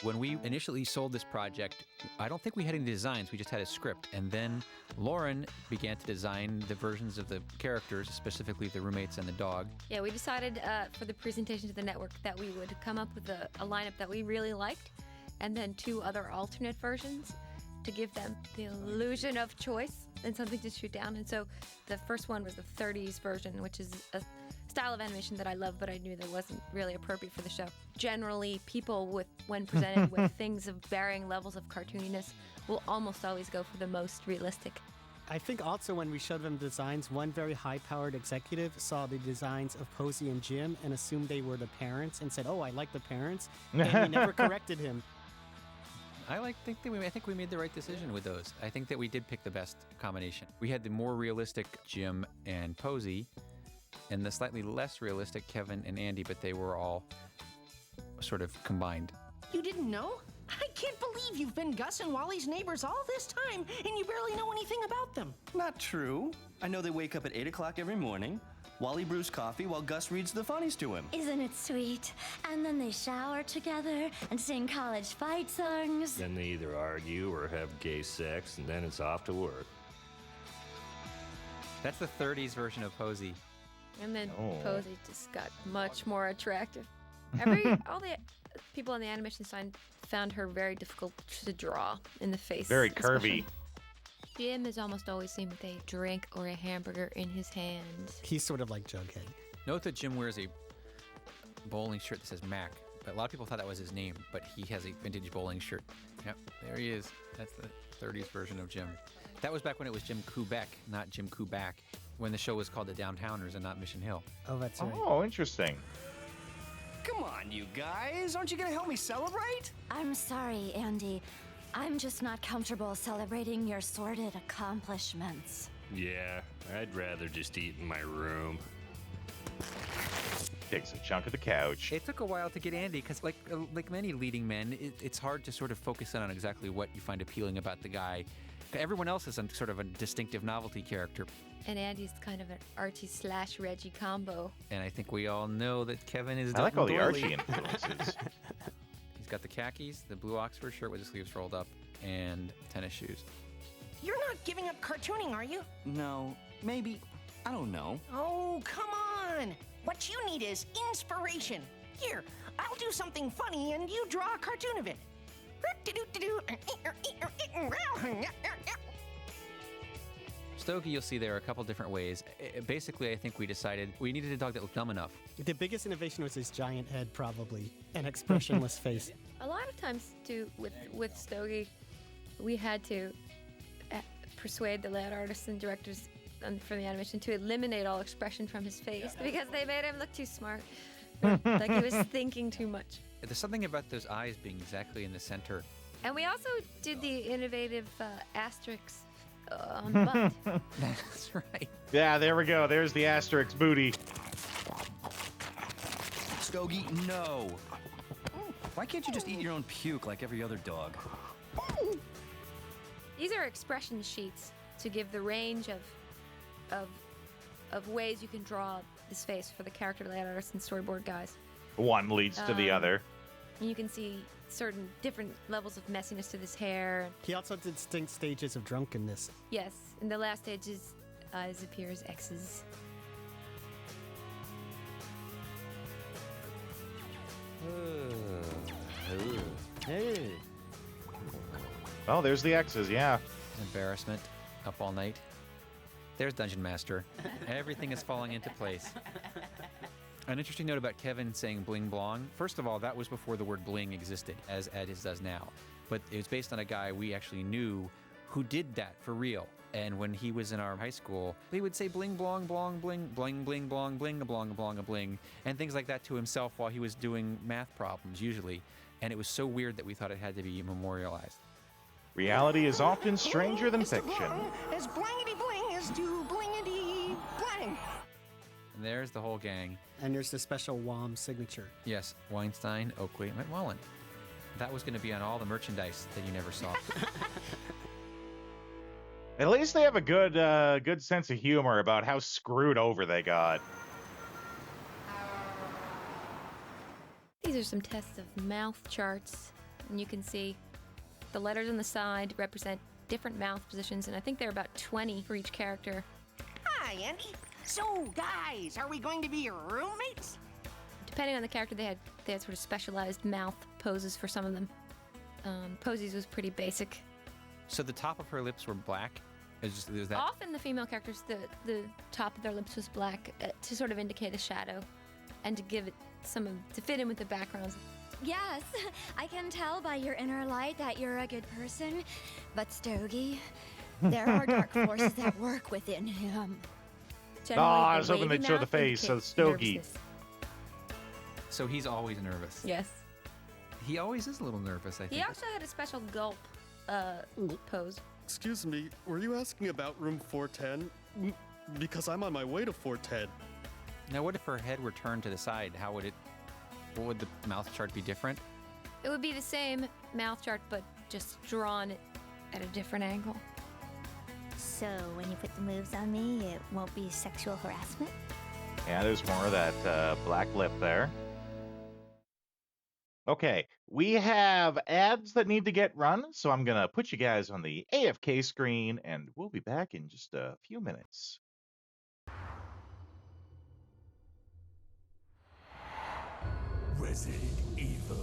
When we initially sold this project, I don't think we had any designs, we just had a script. And then Lauren began to design the versions of the characters, specifically the roommates and the dog. Yeah, we decided for the presentation to the network that we would come up with a lineup that we really liked, and then 2 other alternate versions to give them the illusion of choice and something to shoot down. And so the first one was the 30s version, which is a style of animation that I love, but I knew that wasn't really appropriate for the show. Generally, people, when presented with things of varying levels of cartooniness, will almost always go for the most realistic. I think also when we showed them designs, one very high-powered executive saw the designs of Posey and Jim and assumed they were the parents and said, "Oh, I like the parents," and he never corrected him. I think we made the right decision with those. I think that we did pick the best combination. We had the more realistic Jim and Posey, and the slightly less realistic Kevin and Andy, but they were all sort of combined. You didn't know? I can't believe you've been Gus and Wally's neighbors all this time, and you barely know anything about them. Not true. I know they wake up at 8 o'clock every morning. Wally brews coffee while Gus reads the funnies to him. Isn't it sweet? And then they shower together and sing college fight songs. Then they either argue or have gay sex, and then it's off to work. That's the 30s version of Posey. And then Oh. Posey just got much more attractive. All the people on the animation side found her very difficult to draw in the face. Very especially. curvy. Jim is almost always seen with a drink or a hamburger in his hand. He's sort of like Jughead. Note that Jim wears a bowling shirt that says Mac, but a lot of people thought that was his name, but he has a vintage bowling shirt. Yep, there he is. That's the 30s version of Jim. That was back when it was Jim Kubek, not Jim Kubak, when the show was called The Downtowners and not Mission Hill. Oh, that's right. Oh, interesting. Come on, you guys. Aren't you going to help me celebrate? I'm sorry, Andy. I'm just not comfortable celebrating your sordid accomplishments. Yeah, I'd rather just eat in my room. Takes a chunk of the couch. It took a while to get Andy, because like many leading men, it's hard to sort of focus in on exactly what you find appealing about the guy. Everyone else is sort of a distinctive novelty character. And Andy's kind of an Archie/Reggie combo. And I think we all know that Kevin is I like all the Doyley. Archie influences. He's got the khakis, the blue Oxford shirt with the sleeves rolled up, and tennis shoes. You're not giving up cartooning, are you? No, maybe. I don't know. Oh, come on. What you need is inspiration. Here, I'll do something funny and you draw a cartoon of it. Stogie, you'll see there are a couple different ways. Basically, I think we decided we needed a dog that looked dumb enough. The biggest innovation was his giant head, probably, and expressionless face. A lot of times, too, with Stogie, we had to persuade the layout artists and directors for the animation to eliminate all expression from his face because they made him look too smart, like he was thinking too much. There's something about those eyes being exactly in the center. And we also did the innovative asterisks on the butt. That's right. Yeah, there we go. There's the Asterix booty. Stogie, no. Why can't you just eat your own puke like every other dog? These are expression sheets to give the range of ways you can draw this face for the character layout artists and storyboard guys. One leads to the other. And you can see certain different levels of messiness to this hair. He also did distinct stages of drunkenness. Yes, in the last stage, his eyes appear as X's. Hey. Oh, there's the X's, yeah. Embarrassment, up all night. There's Dungeon Master. Everything is falling into place. An interesting note about Kevin saying bling blong. First of all, that was before the word bling existed, as it does now. But it was based on a guy we actually knew who did that for real. And when he was in our high school, he would say bling, blong, blong, bling, bling, bling, blong, bling, a blong, a blong, a bling, and things like that to himself while he was doing math problems, usually. And it was so weird that we thought it had to be memorialized. Reality is often stranger than fiction. As blingity bling as to blingity bling. And there's the whole gang. And there's the special WOM signature. Yes, Weinstein, Oakley, McMullen. That was going to be on all the merchandise that you never saw. At least they have a good sense of humor about how screwed over they got. These are some tests of mouth charts, and you can see the letters on the side represent different mouth positions, and I think there are about 20 for each character. Hi, Andy. So, guys, are we going to be roommates? Depending on the character, they had sort of specialized mouth poses for some of them. Posies was pretty basic. So the top of her lips were black? Is that... Often the female characters, the top of their lips was black to sort of indicate a shadow and to give it to fit in with the backgrounds. Yes, I can tell by your inner light that you're a good person, but Stogie, there are dark forces at work within him. I was hoping they'd show the face of Stogie. So he's always nervous. Yes. He always is a little nervous, I think. He also had a special gulp pose. Excuse me, were you asking about room 410? Because I'm on my way to 410. Now, what if her head were turned to the side? What would the mouth chart be different? It would be the same mouth chart, but just drawn at a different angle. So when you put the moves on me, it won't be sexual harassment? Yeah, there's more of that black lip there. Okay, we have ads that need to get run, so I'm going to put you guys on the AFK screen, and we'll be back in just a few minutes. Resident Evil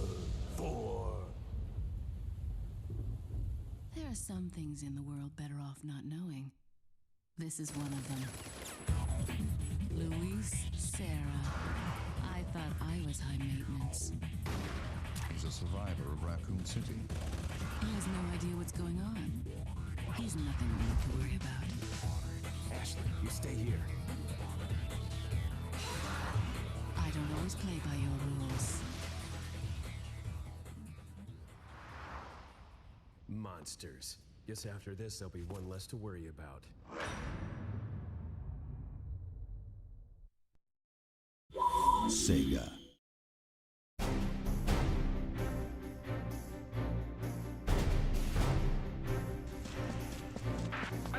4. There are some things in the world better off not knowing. This is one of them. Luis Serra. I thought I was high maintenance. He's a survivor of Raccoon City. He has no idea what's going on. He's nothing we need to worry about. Ashley, you stay here. I don't always play by your rules. Monsters. Guess after this, there'll be one less to worry about. Sega.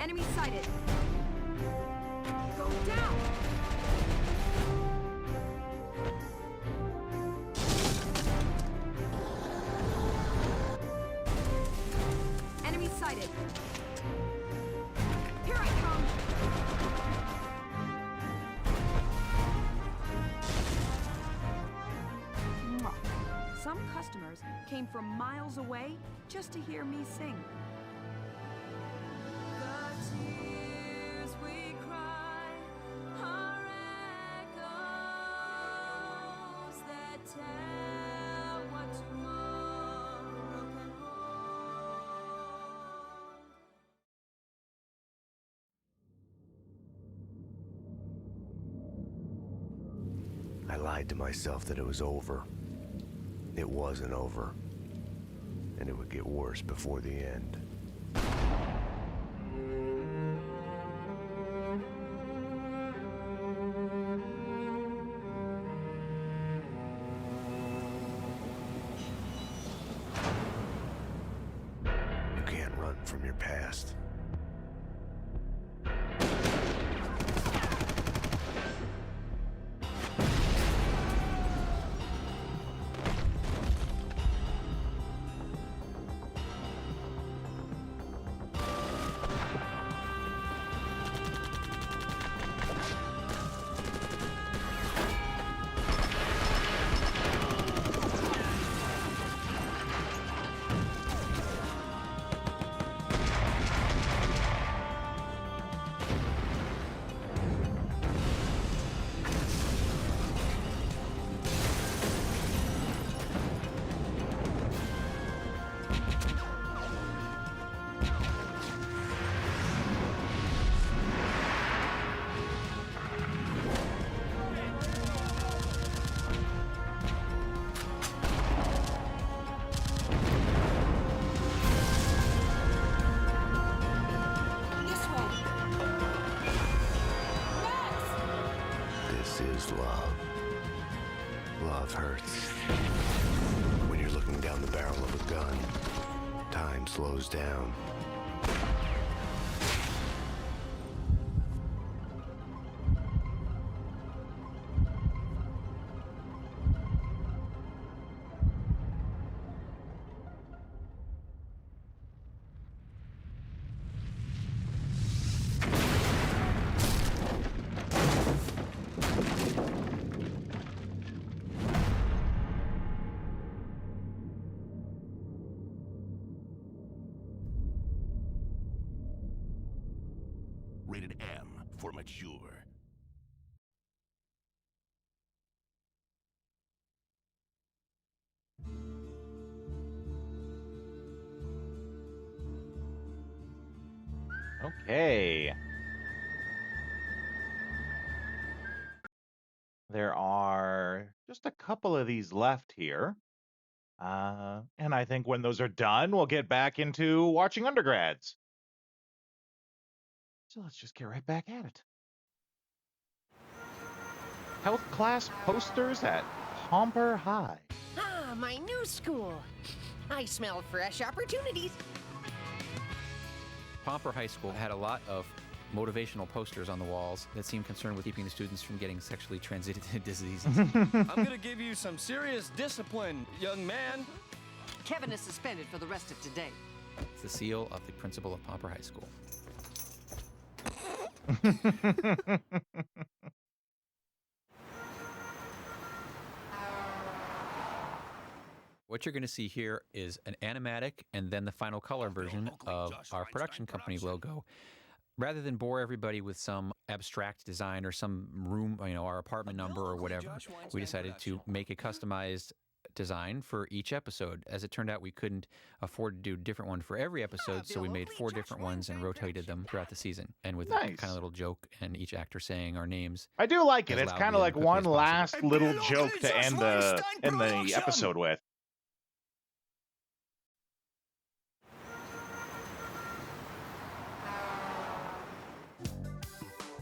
Enemy sighted. Go down! Enemy sighted. Here I come! Mwah. Some customers came from miles away just to hear me sing. I lied to myself that it was over. It wasn't over. And it would get worse before the end. You can't run from your past. love hurts. When you're looking down the barrel of a gun, time slows down. Rated M for mature. Okay. There are just a couple of these left here. And I think when those are done, we'll get back into watching undergrads. So let's just get right back at it. Health class posters at Pomper High. Ah, my new school. I smell fresh opportunities. Pomper High School had a lot of motivational posters on the walls that seemed concerned with keeping the students from getting sexually transmitted diseases. I'm gonna give you some serious discipline, young man. Kevin is suspended for the rest of today. It's the seal of the principal of Pomper High School. What you're going to see here is an animatic and then the final color version of our production company logo. Rather than bore everybody with some abstract design or some room, our apartment number or whatever, we decided to make a customized design for each episode. As it turned out, we couldn't afford to do a different one for every episode, so we made 4 different ones and rotated them throughout the season. And with a kind of little joke and each actor saying our names. I do like it. It's kind of like one last little joke to end the episode with.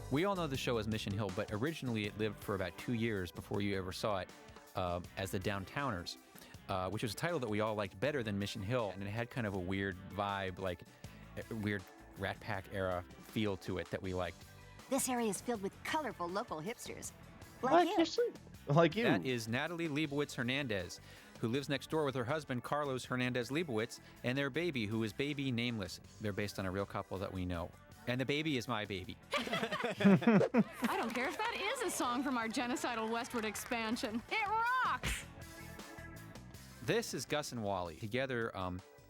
We all know the show as Mission Hill, but originally it lived for about 2 years before you ever saw it as the Downtowners, which was a title that we all liked better than Mission Hill, and it had kind of a weird vibe, like a weird Rat Pack era feel to it that we liked. This area is filled with colorful local hipsters. Like you. Like you. That is Natalie Leibowitz Hernandez, who lives next door with her husband, Carlos Hernandez Leibowitz, and their baby, who is baby nameless. They're based on a real couple that we know. And the baby is my baby. I don't care if that is a song from our genocidal westward expansion. It rocks! This is Gus and Wally. Together,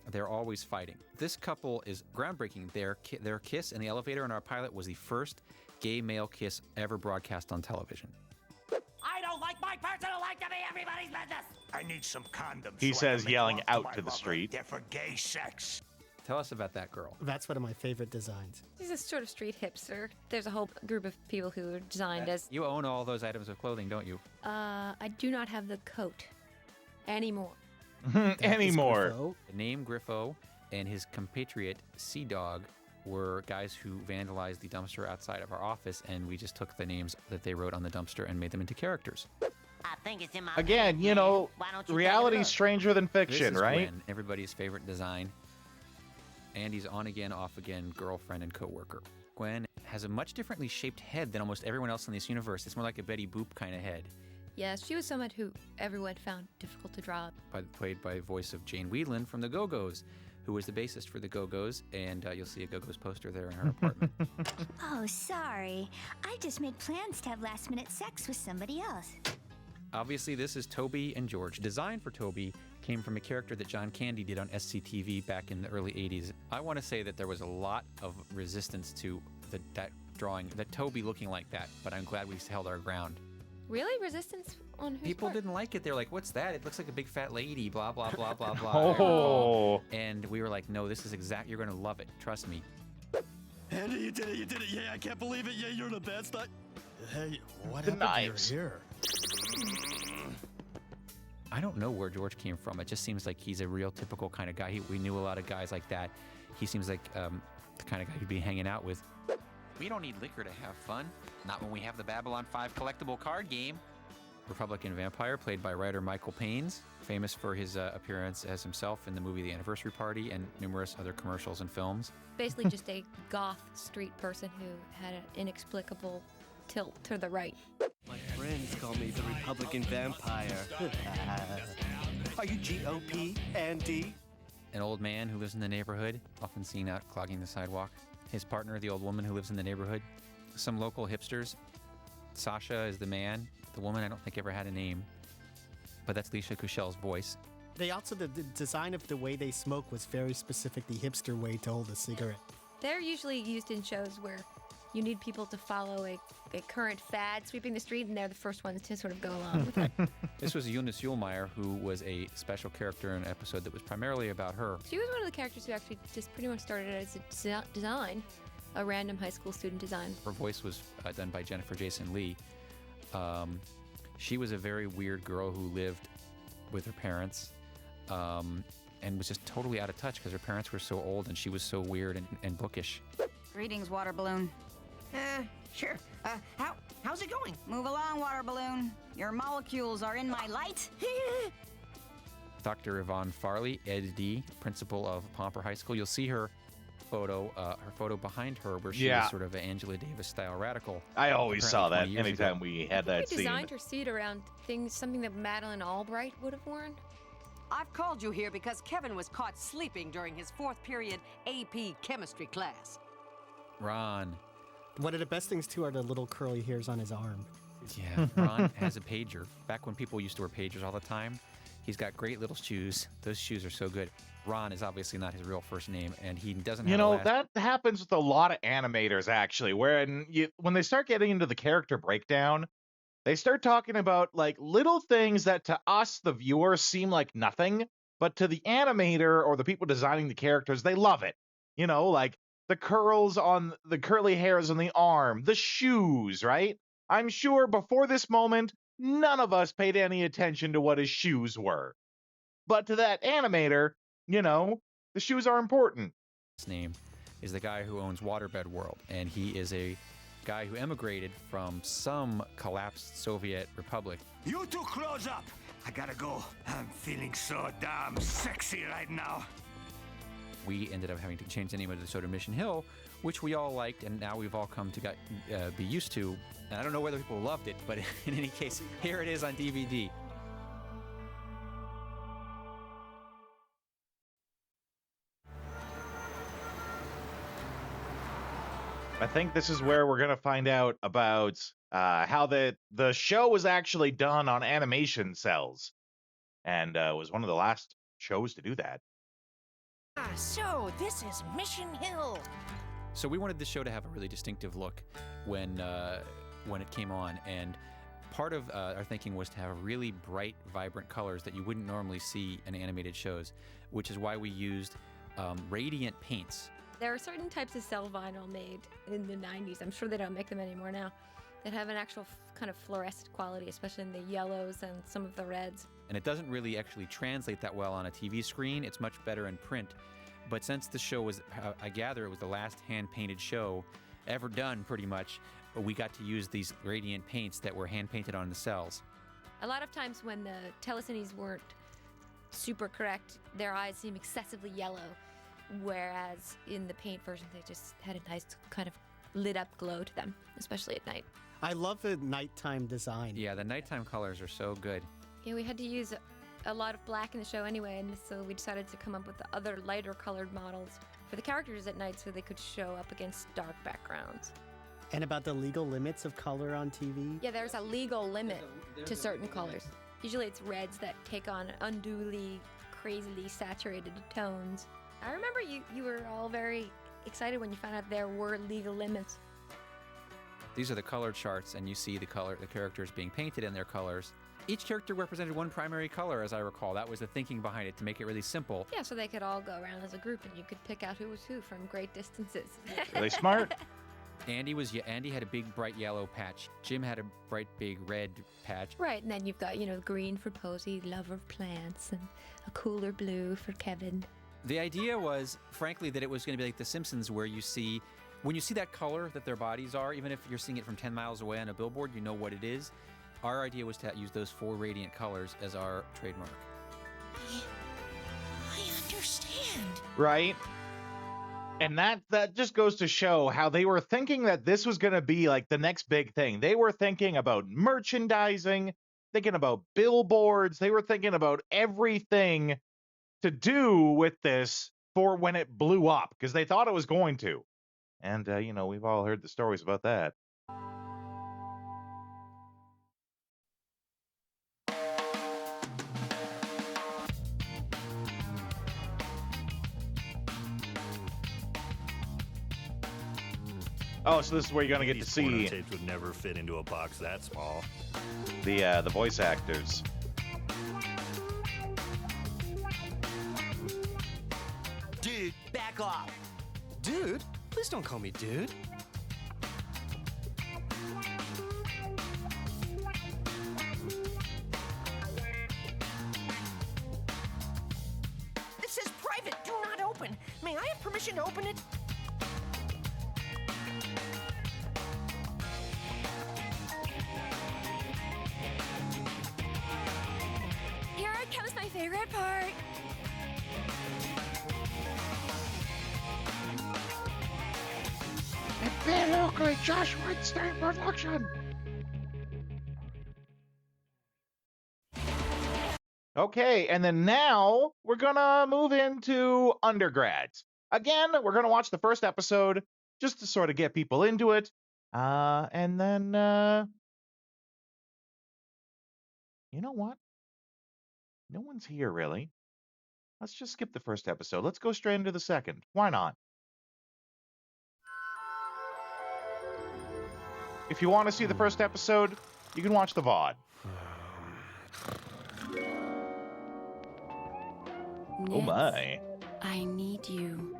they're always fighting. This couple is groundbreaking. Their kiss in the elevator in our pilot was the first gay male kiss ever broadcast on television. I don't like my personal life to be everybody's business. I need some condoms. He says, yelling out to the street. They're for gay sex. Tell us about that girl. That's one of my favorite designs. She's a sort of street hipster. There's a whole group of people who are designed as... You own all those items of clothing, don't you? I do not have the coat anymore. Anymore. The name Griffo and his compatriot Sea Dog were guys who vandalized the dumpster outside of our office, and we just took the names that they wrote on the dumpster and made them into characters. I think it's in my Again, reality's stranger than fiction, this is right? Gwen, everybody's favorite design. Andy's on-again, off-again girlfriend and co-worker. Gwen has a much differently shaped head than almost everyone else in this universe. It's more like a Betty Boop kind of head. Yes, she was someone who everyone found difficult to draw. Played by voice of Jane Whelan from the Go-Go's, who was the bassist for the Go-Go's, and you'll see a Go-Go's poster there in her apartment. Oh, sorry. I just made plans to have last-minute sex with somebody else. Obviously, this is Toby and George. Design for Toby came from a character that John Candy did on SCTV back in the early 80s. I want to say that there was a lot of resistance to that drawing, that Toby looking like that, but I'm glad we held our ground. Really? Resistance on whose People part? didn't like it. They're like, what's that? It looks like a big fat lady, blah, blah, blah, blah, blah. Oh. And we were like, no, this is you're going to love it. Trust me. Andy, you did it. Yeah, I can't believe it. Yeah, you're the best. Hey, what The happened knives. to your hair? I don't know where George came from. It just seems like he's a real typical kind of guy. We knew a lot of guys like that. He seems like the kind of guy who'd be hanging out with. We don't need liquor to have fun. Not when we have the Babylon 5 collectible card game. Republican vampire played by writer Michael Paines, famous for his appearance as himself in the movie The Anniversary Party and numerous other commercials and films. Basically just a goth street person who had an inexplicable tilt to the right. My friends call me the Republican vampire. Are you GOP, Andy? An old man who lives in the neighborhood, often seen out clogging the sidewalk. His partner, the old woman who lives in the neighborhood. Some local hipsters. Sasha is the man. The woman I don't think ever had a name, but that's Leisha Kushel's voice. They also, the design of the way they smoke was very specific, the hipster way to hold a cigarette. They're usually used in shows where you need people to follow a current fad sweeping the street, and they're the first ones to sort of go along with it. This was Eunice Uhlmeyer, who was a special character in an episode that was primarily about her. She was one of the characters who actually just pretty much started as a design, a random high school student design. Her voice was done by Jennifer Jason Leigh. She was a very weird girl who lived with her parents and was just totally out of touch because her parents were so old and she was so weird and bookish. Greetings, water balloon. Sure. How's it going? Move along, water balloon. Your molecules are in my light. Dr. Yvonne Farley, Ed D., principal of Pomper High School. You'll see her photo behind her where she was sort of an Angela Davis-style radical. I always saw that anytime we had that scene. She designed her seat around something that Madeleine Albright would have worn. I've called you here because Kevin was caught sleeping during his 4th period AP chemistry class. Ron. One of the best things, too, are the little curly hairs on his arm. Yeah, Ron has a pager. Back when people used to wear pagers all the time, he's got great little shoes. Those shoes are so good. Ron is obviously not his real first name, and he doesn't have that happens with a lot of animators, actually, when they start getting into the character breakdown, they start talking about, like, little things that to us, the viewer, seem like nothing, but to the animator or the people designing the characters, they love it. Like the curly hairs on the arm, the shoes, right? I'm sure before this moment, none of us paid any attention to what his shoes were. But to that animator, the shoes are important. His name is the guy who owns Waterbed World, and he is a guy who emigrated from some collapsed Soviet republic. You two close up. I gotta go. I'm feeling so damn sexy right now. We ended up having to change the name of the show to Mission Hill, which we all liked, and now we've all come to be used to. And I don't know whether people loved it, but in any case, here it is on DVD. I think this is where we're going to find out about how the show was actually done on animation cells, and was one of the last shows to do that. So this is Mission Hill. So we wanted the show to have a really distinctive look when it came on, and part of our thinking was to have really bright, vibrant colors that you wouldn't normally see in animated shows, which is why we used radiant paints. There are certain types of cell vinyl made in the 90s, I'm sure they don't make them anymore now, that have an actual kind of fluorescent quality, especially in the yellows and some of the reds. And it doesn't really actually translate that well on a TV screen. It's much better in print. But since the show was, I gather it was the last hand-painted show ever done, pretty much, we got to use these radiant paints that were hand-painted on the cells. A lot of times when the telecines weren't super correct, their eyes seem excessively yellow, whereas in the paint version, they just had a nice kind of lit-up glow to them, especially at night. I love the nighttime design. Yeah, the nighttime colors are so good. Yeah, we had to use a lot of black in the show anyway, and so we decided to come up with other lighter colored models for the characters at night so they could show up against dark backgrounds. And about the legal limits of color on TV? Yeah, there's a legal limit to certain colors. Usually it's reds that take on unduly, crazily saturated tones. I remember you were all very excited when you found out there were legal limits. These are the color charts, and you see the characters being painted in their colors. Each character represented one primary color, as I recall. That was the thinking behind it, to make it really simple. Yeah, so they could all go around as a group, and you could pick out who was who from great distances. Really smart. Andy had a big bright yellow patch. Jim had a bright big red patch. Right, and then you've got, green for Posey, lover of plants, and a cooler blue for Kevin. The idea was, frankly, that it was going to be like The Simpsons, where when you see that color that their bodies are, even if you're seeing it from 10 miles away on a billboard, you know what it is. our idea was to use those 4 radiant colors as our trademark. I understand. Right? And that just goes to show how they were thinking that this was going to be like the next big thing. They were thinking about merchandising, thinking about billboards. They were thinking about everything to do with this for when it blew up, because they thought it was going to. And, we've all heard the stories about that. Oh, so this is where you're gonna get to see tapes would never fit into a box that small. The voice actors. Dude, back off. Dude? Please don't call me dude. This says private. Do not open. May I have permission to open it? Here comes my favorite part. It better look like Josh Weinstein production. Okay, and then now we're gonna move into undergrads. Again, we're gonna watch the first episode just to sort of get people into it. And then, you know what? No one's here, really. Let's just skip the first episode. Let's go straight into the second. Why not? If you want to see the first episode, you can watch the VOD. Oh my. I need you.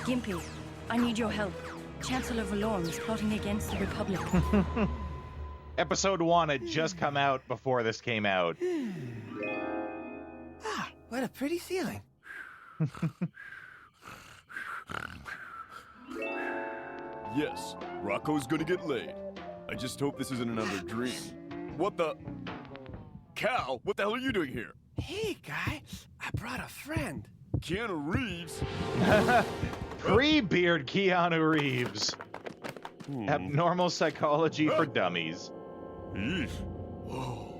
Gimpy, I need your help. Chancellor Valorm is plotting against the Republic. Episode 1 had just come out before this came out. Ah, what a pretty ceiling. Yes, Rocco's gonna get laid. I just hope this isn't another dream. What the? Cal, what the hell are you doing here? Hey, guy, I brought a friend. Keanu Reeves? Pre-beard Keanu Reeves. Abnormal psychology for dummies. Eesh. Whoa.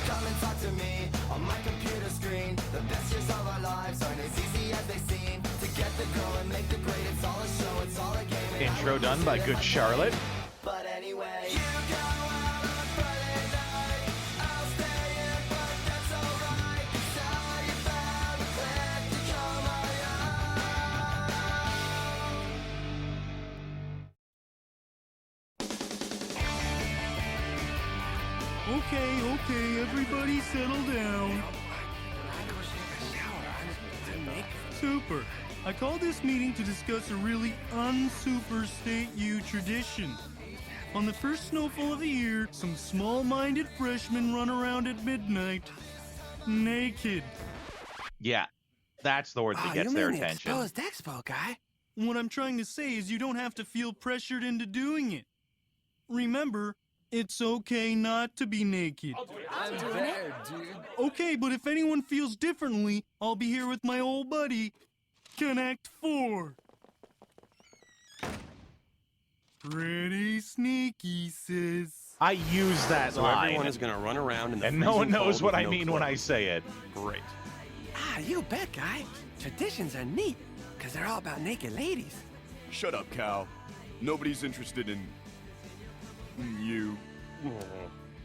Come and talk to me on my computer screen. The best years of our lives aren't as easy as they seem. To get the go and make the grade, it's all a show, it's all a game. Intro done by Good Charlotte. But anyway, you go out on Friday night. I'll stay in, but that's alright. 'Cause how you found a plan to call my own. Okay, everybody settle down. Super. I called this meeting to discuss a really unsuper State U tradition. On the first snowfall of the year, some small-minded freshmen run around at midnight naked. Yeah, that's the word that gets their attention. Expo guy. What I'm trying to say is you don't have to feel pressured into doing it. Remember, it's okay not to be naked. I'm there, dude. Okay, but if anyone feels differently, I'll be here with my old buddy, Connect 4. Pretty sneaky, sis. I use that So line. everyone is going to run around in the and no one freezing knows cold what with I no mean when I clothes. say it. Great. Ah, you bet, guy. Traditions are neat, because they're all about naked ladies. Shut up, Cal. Nobody's interested in you.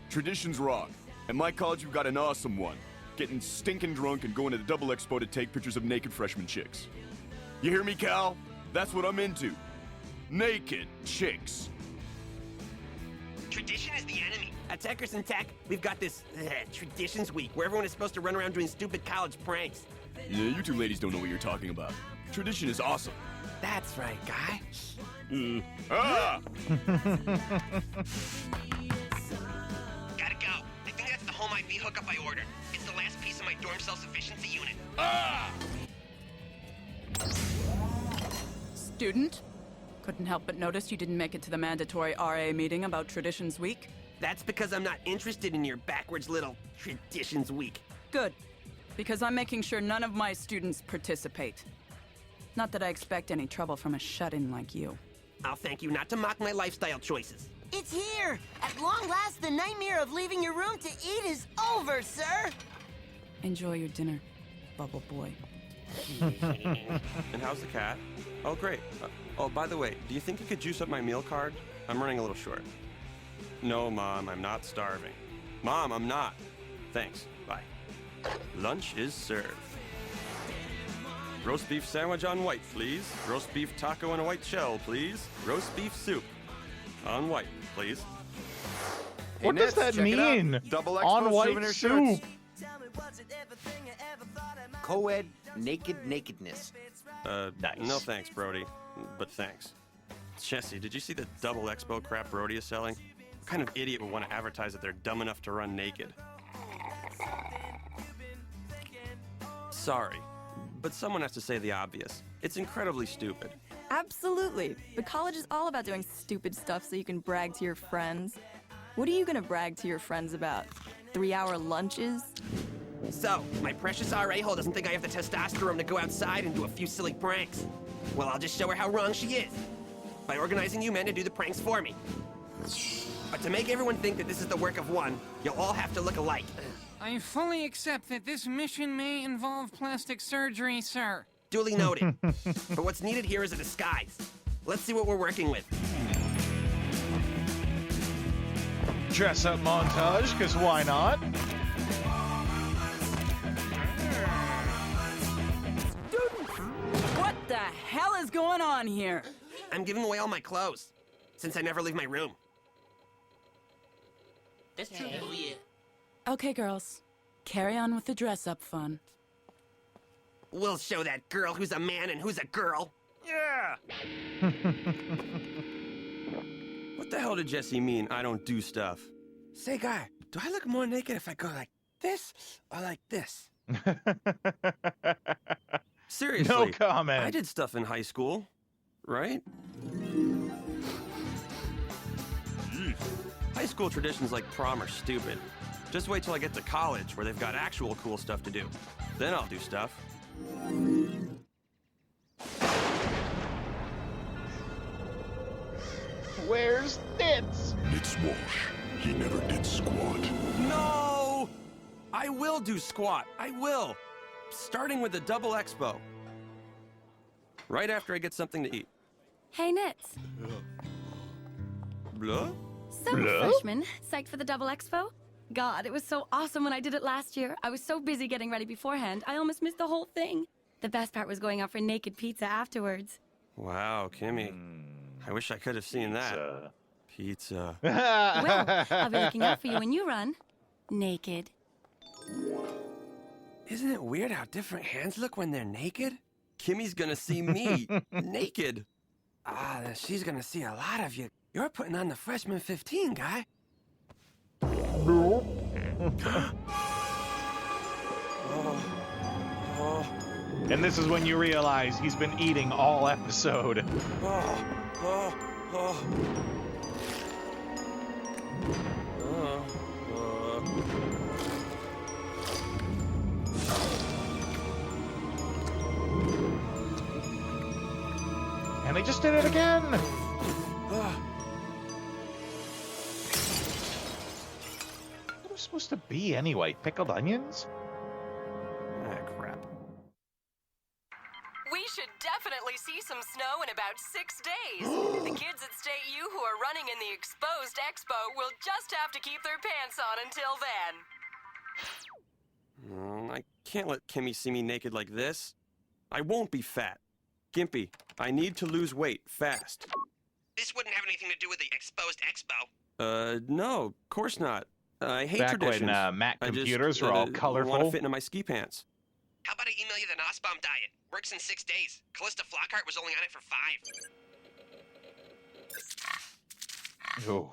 Traditions rock. At my college, we've got an awesome one. Getting stinking drunk and going to the Double Expo to take pictures of naked freshman chicks. You hear me, Cal? That's what I'm into. Naked chicks. Tradition is the enemy. At Techers and Tech, we've got this Traditions Week where everyone is supposed to run around doing stupid college pranks. Yeah, you two ladies don't know what you're talking about. Tradition is awesome. That's right, guy. Ah! Gotta go. I think that's the home IV hookup I ordered. It's the last piece of my dorm self-sufficiency unit. Ah! Student? Couldn't help but notice you didn't make it to the mandatory RA meeting about Traditions Week. That's because I'm not interested in your backwards little Traditions Week. Good. Because I'm making sure none of my students participate. Not that I expect any trouble from a shut-in like you. I'll thank you not to mock my lifestyle choices. It's here! At long last, the nightmare of leaving your room to eat is over, sir! Enjoy your dinner, Bubble Boy. And how's the cat? Oh, great. Oh, by the way, do you think you could juice up my meal card? I'm running a little short. No, Mom, I'm not starving. Mom, I'm not. Thanks. Bye. Lunch is served. Roast beef sandwich on white, please. Roast beef taco in a white shell, please. Roast beef soup on white, please. What does that mean? Double On white soup. Co-ed nakedness. Nice. No thanks, Brody. But thanks. Jesse, did you see the double expo crap Brody is selling? What kind of idiot would want to advertise that they're dumb enough to run naked? Sorry, but someone has to say the obvious. It's incredibly stupid. Absolutely. The college is all about doing stupid stuff so you can brag to your friends. What are you gonna brag to your friends about? 3-hour lunches? So, my precious RA hole doesn't think I have the testosterone to go outside and do a few silly pranks. Well, I'll just show her how wrong she is. By organizing you men to do the pranks for me. But to make everyone think that this is the work of one, you'll all have to look alike. I fully accept that this mission may involve plastic surgery, sir. Duly noted. But what's needed here is a disguise. Let's see what we're working with. Dress up montage, because why not? What the hell is going on here? I'm giving away all my clothes, since I never leave my room. That's true. Okay, girls. Carry on with the dress-up fun. We'll show that girl who's a man and who's a girl. Yeah! What the hell did Jesse mean, I don't do stuff? Say, guy, do I look more naked if I go like this or like this? Seriously. No comment. I did stuff in high school, right? High school traditions like prom are stupid. Just wait till I get to college where they've got actual cool stuff to do. Then I'll do stuff. Where's Nitz? Nitzwash. He never did squat. No! I will do squat. I will. Starting with the double expo. Right after I get something to eat. Hey, Nitz. Blah? So, freshman, psyched for the double expo? God, it was so awesome when I did it last year. I was so busy getting ready beforehand, I almost missed the whole thing. The best part was going out for naked pizza afterwards. Wow, Kimmy. I wish I could have seen that. Pizza. Well, I'll be looking out for you when you run. Naked. Isn't it weird how different hands look when they're naked? Kimmy's gonna see me naked. Ah, then she's gonna see a lot of you. You're putting on the freshman 15, guy. And this is when you realize he's been eating all episode. And they just did it again! What was supposed to be anyway? Pickled onions? Ah, crap. We should definitely see some snow in about 6 days. The kids at State U who are running in the Exposed Expo will just have to keep their pants on until then. I can't let Kimmy see me naked like this. I won't be fat. Gimpy, I need to lose weight fast. This wouldn't have anything to do with the Exposed Expo. No, of course not. I hate Back traditions. when Mac I just, computers were all colorful. want to fit into my ski pants. How about I email you the Nussbaum diet? Works in 6 days. Callista Flockhart was only on it for 5. Oh.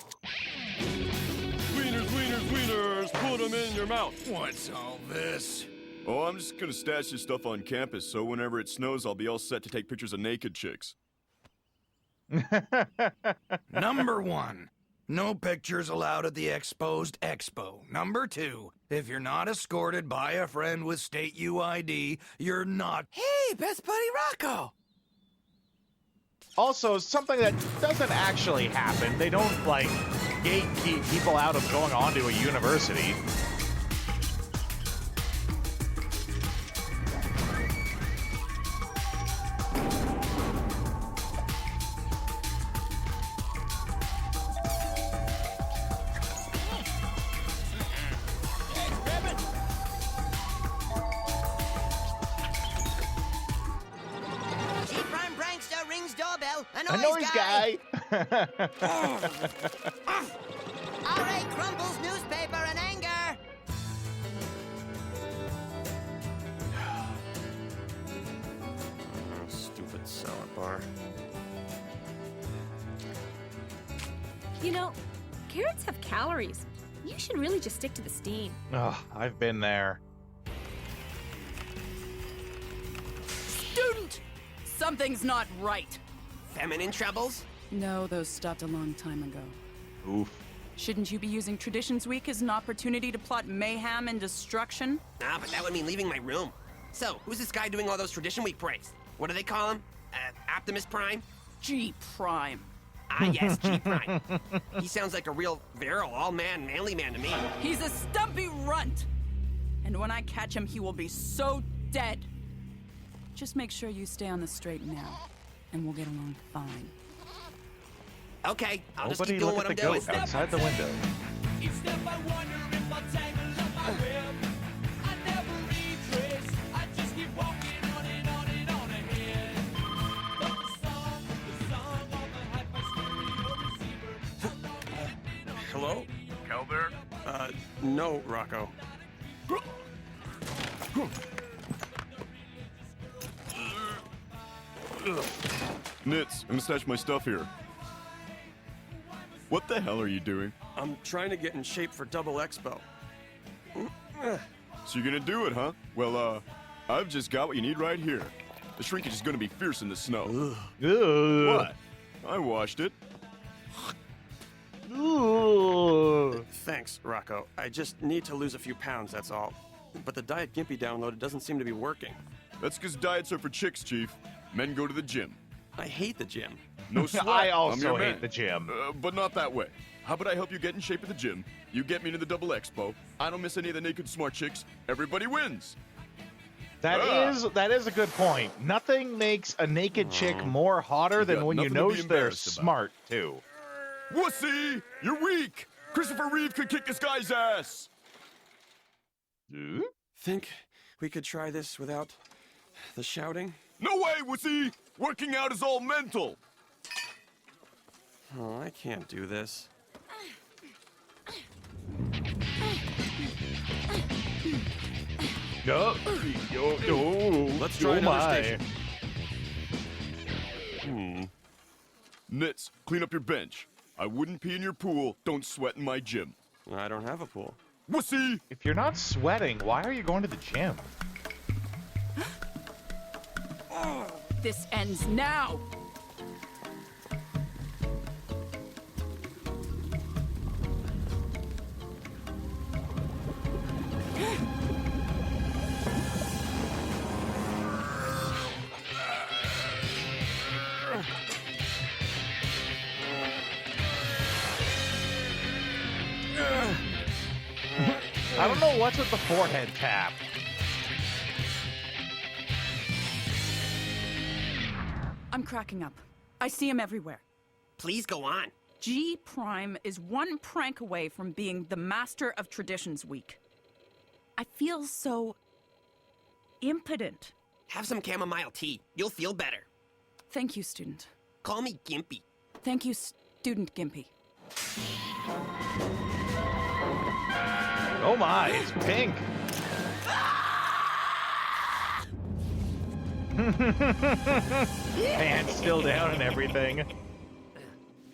Wieners, wieners, wieners, put them in your mouth. What's all this? Oh, I'm just gonna stash this stuff on campus, so whenever it snows, I'll be all set to take pictures of naked chicks. Number 1, no pictures allowed at the exposed expo. Number 2, if you're not escorted by a friend with state UID, you're not. Hey, best buddy Rocco! Also, something that doesn't actually happen. They don't, like, gatekeep people out of going on to a university. G-Prime Prankster rings doorbell. A noise guy. R.A. crumbles newspaper in anger. Stupid salad bar. You know, carrots have calories. You should really just stick to the steam. Ugh, I've been there. Student! Something's not right. Feminine troubles? No, those stopped a long time ago. Oof. Shouldn't you be using Traditions Week as an opportunity to plot mayhem and destruction? Nah, but that would mean leaving my room. So, who's this guy doing all those Tradition Week pranks? What do they call him? Optimus Prime? G-Prime. Ah, yes, G-Prime. He sounds like a real, virile, all-man, manly man to me. He's a stumpy runt. And when I catch him, he will be so dead. Just make sure you stay on the straight and narrow, and we'll get along fine. Okay, I'll just Nobody keep doing look what at I'm the doing. goat outside the window. Hello? Cal there? No, Rocco. Nitz, I'm gonna stash my stuff here. What the hell are you doing? I'm trying to get in shape for Double Expo. So you're gonna do it, huh? Well, I've just got what you need right here. The shrinkage is gonna be fierce in the snow. Ugh. What? I washed it. Thanks, Rocco. I just need to lose a few pounds, that's all. But the Diet Gimpy download doesn't seem to be working. That's because diets are for chicks, Chief. Men go to the gym. I hate the gym. No sweat. I I'm also your hate man. the gym. But not that way. How about I help you get in shape at the gym? You get me to the Double Expo. I don't miss any of the naked smart chicks. Everybody wins. That is a good point. Nothing makes a naked chick more hotter than got when you nothing to be know they're embarrassed about. smart, too. Wussy! You're weak! Christopher Reeve could kick this guy's ass! Think we could try this without the shouting? No way, Wussy! Working out is all mental! Oh, I can't do this. No. Let's try another station. Nitz, clean up your bench. I wouldn't pee in your pool. Don't sweat in my gym. I don't have a pool. Wussy! If you're not sweating, why are you going to the gym? This ends now. I don't know what's with the forehead tap. I'm cracking up. I see him everywhere. Please go on. G Prime is one prank away from being the master of Traditions Week. I feel so impotent. Have some chamomile tea. You'll feel better. Thank you, student. Call me Gimpy. Thank you, Student Gimpy. Oh my, it's pink. Pants still down and everything.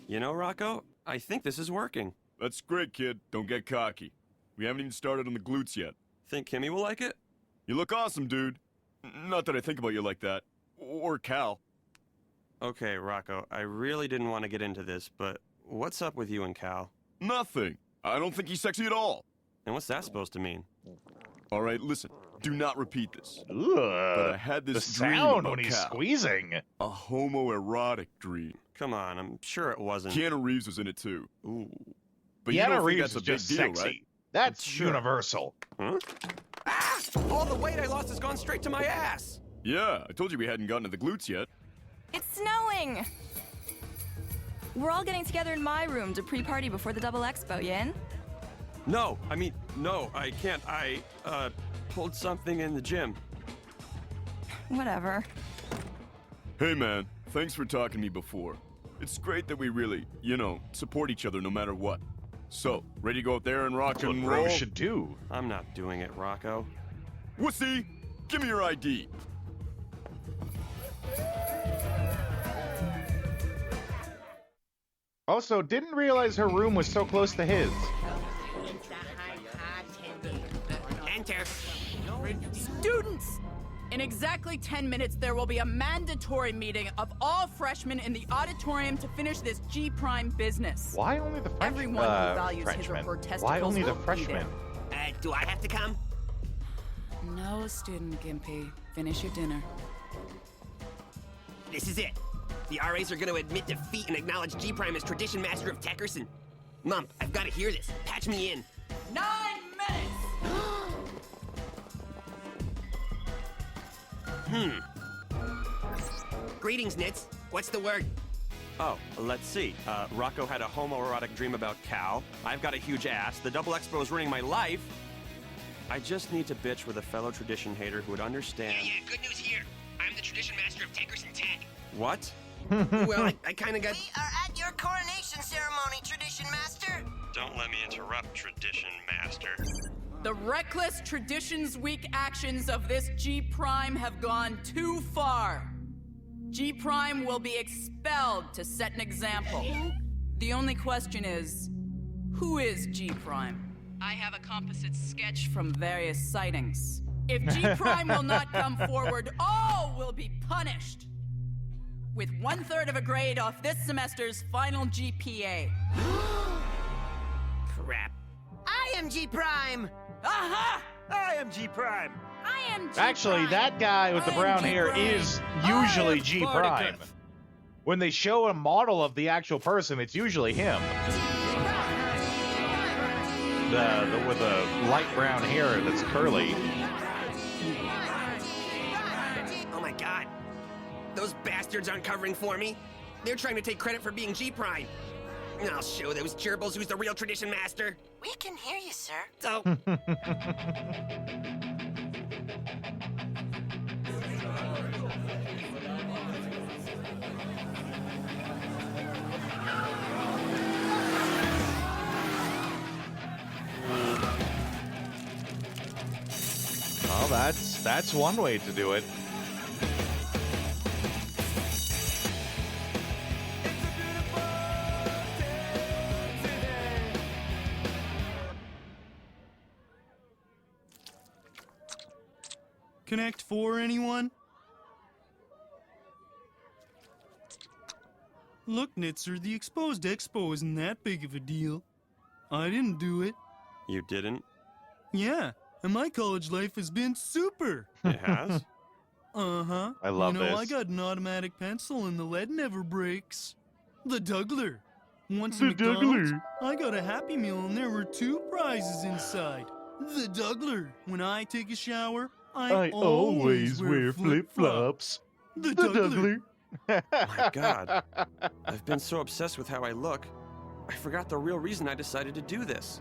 You know, Rocco, I think this is working. That's great, kid. Don't get cocky. We haven't even started on the glutes yet. Think Kimmy will like it? You look awesome, dude. Not that I think about you like that. Or Cal. Okay, Rocco, I really didn't want to get into this, but what's up with you and Cal? Nothing. I don't think he's sexy at all. And what's that supposed to mean? All right, listen. Do not repeat this. Ugh, but I had this the dream sound about when he's Cal. squeezing. A homoerotic dream. Come on, I'm sure it wasn't. Keanu Reeves was in it too. Ooh. But you Keanu don't Reeves think is that's just a big deal, sexy. right? That's universal. Huh? Ah! All the weight I lost has gone straight to my ass. Yeah, I told you we hadn't gotten to the glutes yet. It's snowing! We're all getting together in my room to pre-party before the Double Expo, Yin? No, I can't. I pulled something in the gym. Whatever. Hey man, thanks for talking to me before. It's great that we really, support each other no matter what. So, ready to go out there and rock and roll? Bro should do. I'm not doing it, Rocco. Wussy, give me your ID. Also, didn't realize her room was so close to his. Enter. Students! In exactly 10 minutes, there will be a mandatory meeting of all freshmen in the auditorium to finish this G Prime business. Why only the freshmen? Everyone who values his or her testicles Why only the will be freshmen? there. Do I have to come? No, student Gimpy. Finish your dinner. This is it. The RAs are going to admit defeat and acknowledge G Prime as tradition master of Techerson. Mom, I've got to hear this. Patch me in. 9 minutes! Greetings, Nits. What's the word? Oh, let's see. Rocco had a homoerotic dream about Cal. I've got a huge ass. The Double Expo is ruining my life. I just need to bitch with a fellow tradition hater who would understand. Yeah, good news here. I'm the tradition master of Techerson Tech. What? Well, I kind of got... We are at your coronation ceremony, Tradition Master. Don't let me interrupt, Tradition Master. The reckless Traditions Week actions of this G Prime have gone too far. G Prime will be expelled to set an example. The only question is, who is G Prime? I have a composite sketch from various sightings. If G Prime will not come forward, all will be punished with 1/3 of a grade off this semester's final GPA. Crap. I am G Prime. Aha! I am G Prime. I am G Actually, Prime. that guy with the I am brown G hair Prime. is I usually am G Spartacus. Prime. When they show a model of the actual person, it's usually him. With the light brown hair that's curly. Oh my god. Those bastards aren't covering for me. They're trying to take credit for being G Prime. I'll show those gerbils who's the real tradition master. We can hear you, sir. So... Well, that's one way to do it. Connect 4, anyone? Look, Nitzer, the Exposed Expo isn't that big of a deal. I didn't do it. You didn't? Yeah, and my college life has been super. It has? Uh-huh. I love I this. got an automatic pencil and the lead never breaks. The Dougler. Once The at McDonald's, Dougler. I got a Happy Meal and there were 2 prizes inside. The Dougler. When I take a shower, I always wear flip-flops. The Dougler. My God. I've been so obsessed with how I look, I forgot the real reason I decided to do this.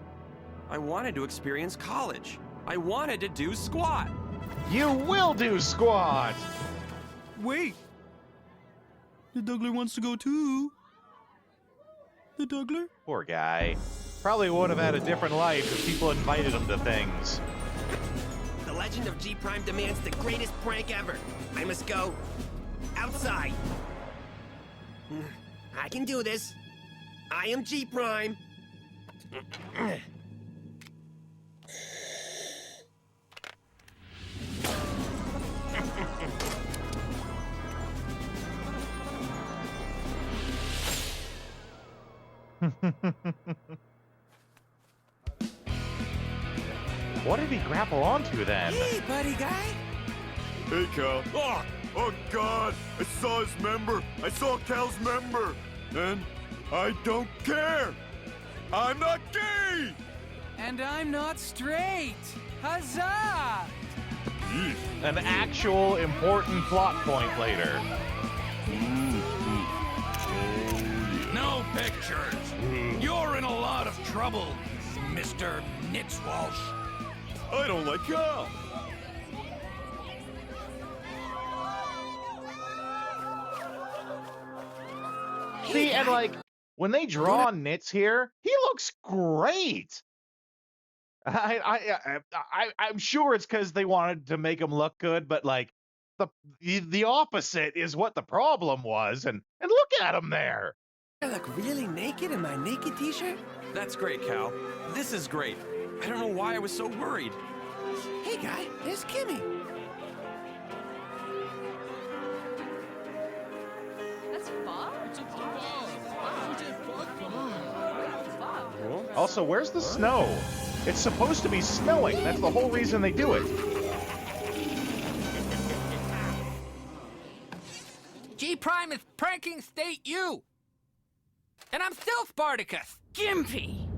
I wanted to experience college. I wanted to do squat. You will do squat! Wait. The Dougler wants to go too. The Dougler? Poor guy. Probably would have had a different life if people invited him to things. The legend of G Prime demands the greatest prank ever. I must go outside. I can do this. I am G Prime. What did he grapple onto then? Hey, buddy guy. Hey, Cal. Oh, God. I saw his member. I saw Cal's member. And I don't care. I'm not gay. And I'm not straight. Huzzah! An actual important plot point later. No pictures. You're in a lot of trouble, Mr. Nitzwalsh. I don't like Cal. See, and like, when they draw Nitz here, he looks great. I'm sure it's because they wanted to make him look good, but like, the opposite is what the problem was, and look at him there. I look really naked in my naked t-shirt? That's great, Cal. This is great. I don't know why I was so worried. Hey, guy, there's Kimmy. That's fun. Also, where's the snow? It's supposed to be snowing. That's the whole reason they do it. G Prime is pranking State U. And I'm still Spartacus. Gimpy.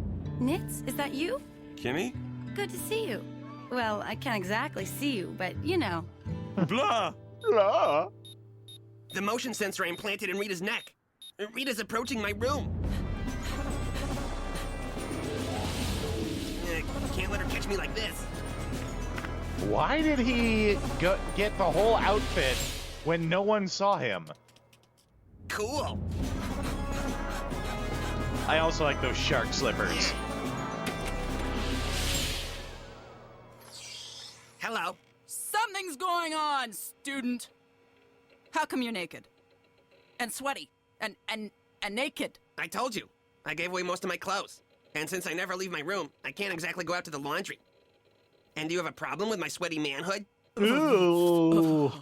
Nitz, is that you? Kimmy? Good to see you. Well, I can't exactly see you, but you know. Blah. Blah. The motion sensor I implanted in Rita's neck. Rita's approaching my room. Can't let her catch me like this. Why did he get the whole outfit when no one saw him? Cool. I also like those shark slippers. Hello. Something's going on, student. How come you're naked? And sweaty. And naked. I told you. I gave away most of my clothes. And since I never leave my room, I can't exactly go out to the laundry. And do you have a problem with my sweaty manhood? Ooh.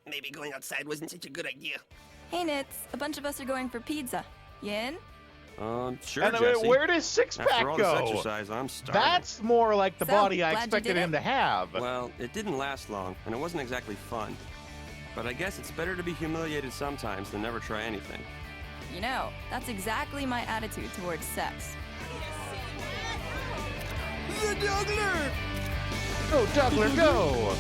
Maybe going outside wasn't such a good idea. Hey, Nitz. A bunch of us are going for pizza. You in? Sure, And Jesse. where does Six-Pack After all go? this exercise, I'm starving. That's more like the So, body I glad you expected did him it? to have. Well, it didn't last long, and it wasn't exactly fun. But I guess it's better to be humiliated sometimes than never try anything. You know, that's exactly my attitude towards sex. The juggler! Go, Dougler, go!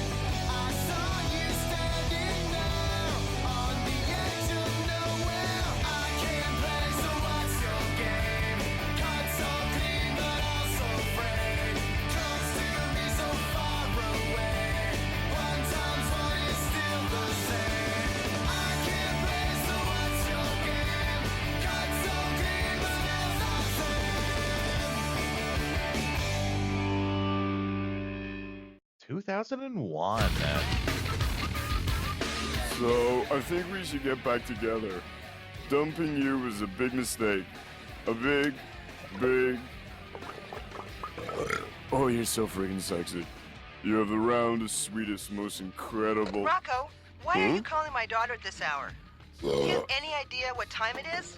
$2001. So, I think we should get back together. Dumping you was a big mistake. A big... Oh, you're so freaking sexy. You have the roundest, sweetest, most incredible... Rocco, why are you calling my daughter at this hour? Do you have any idea what time it is?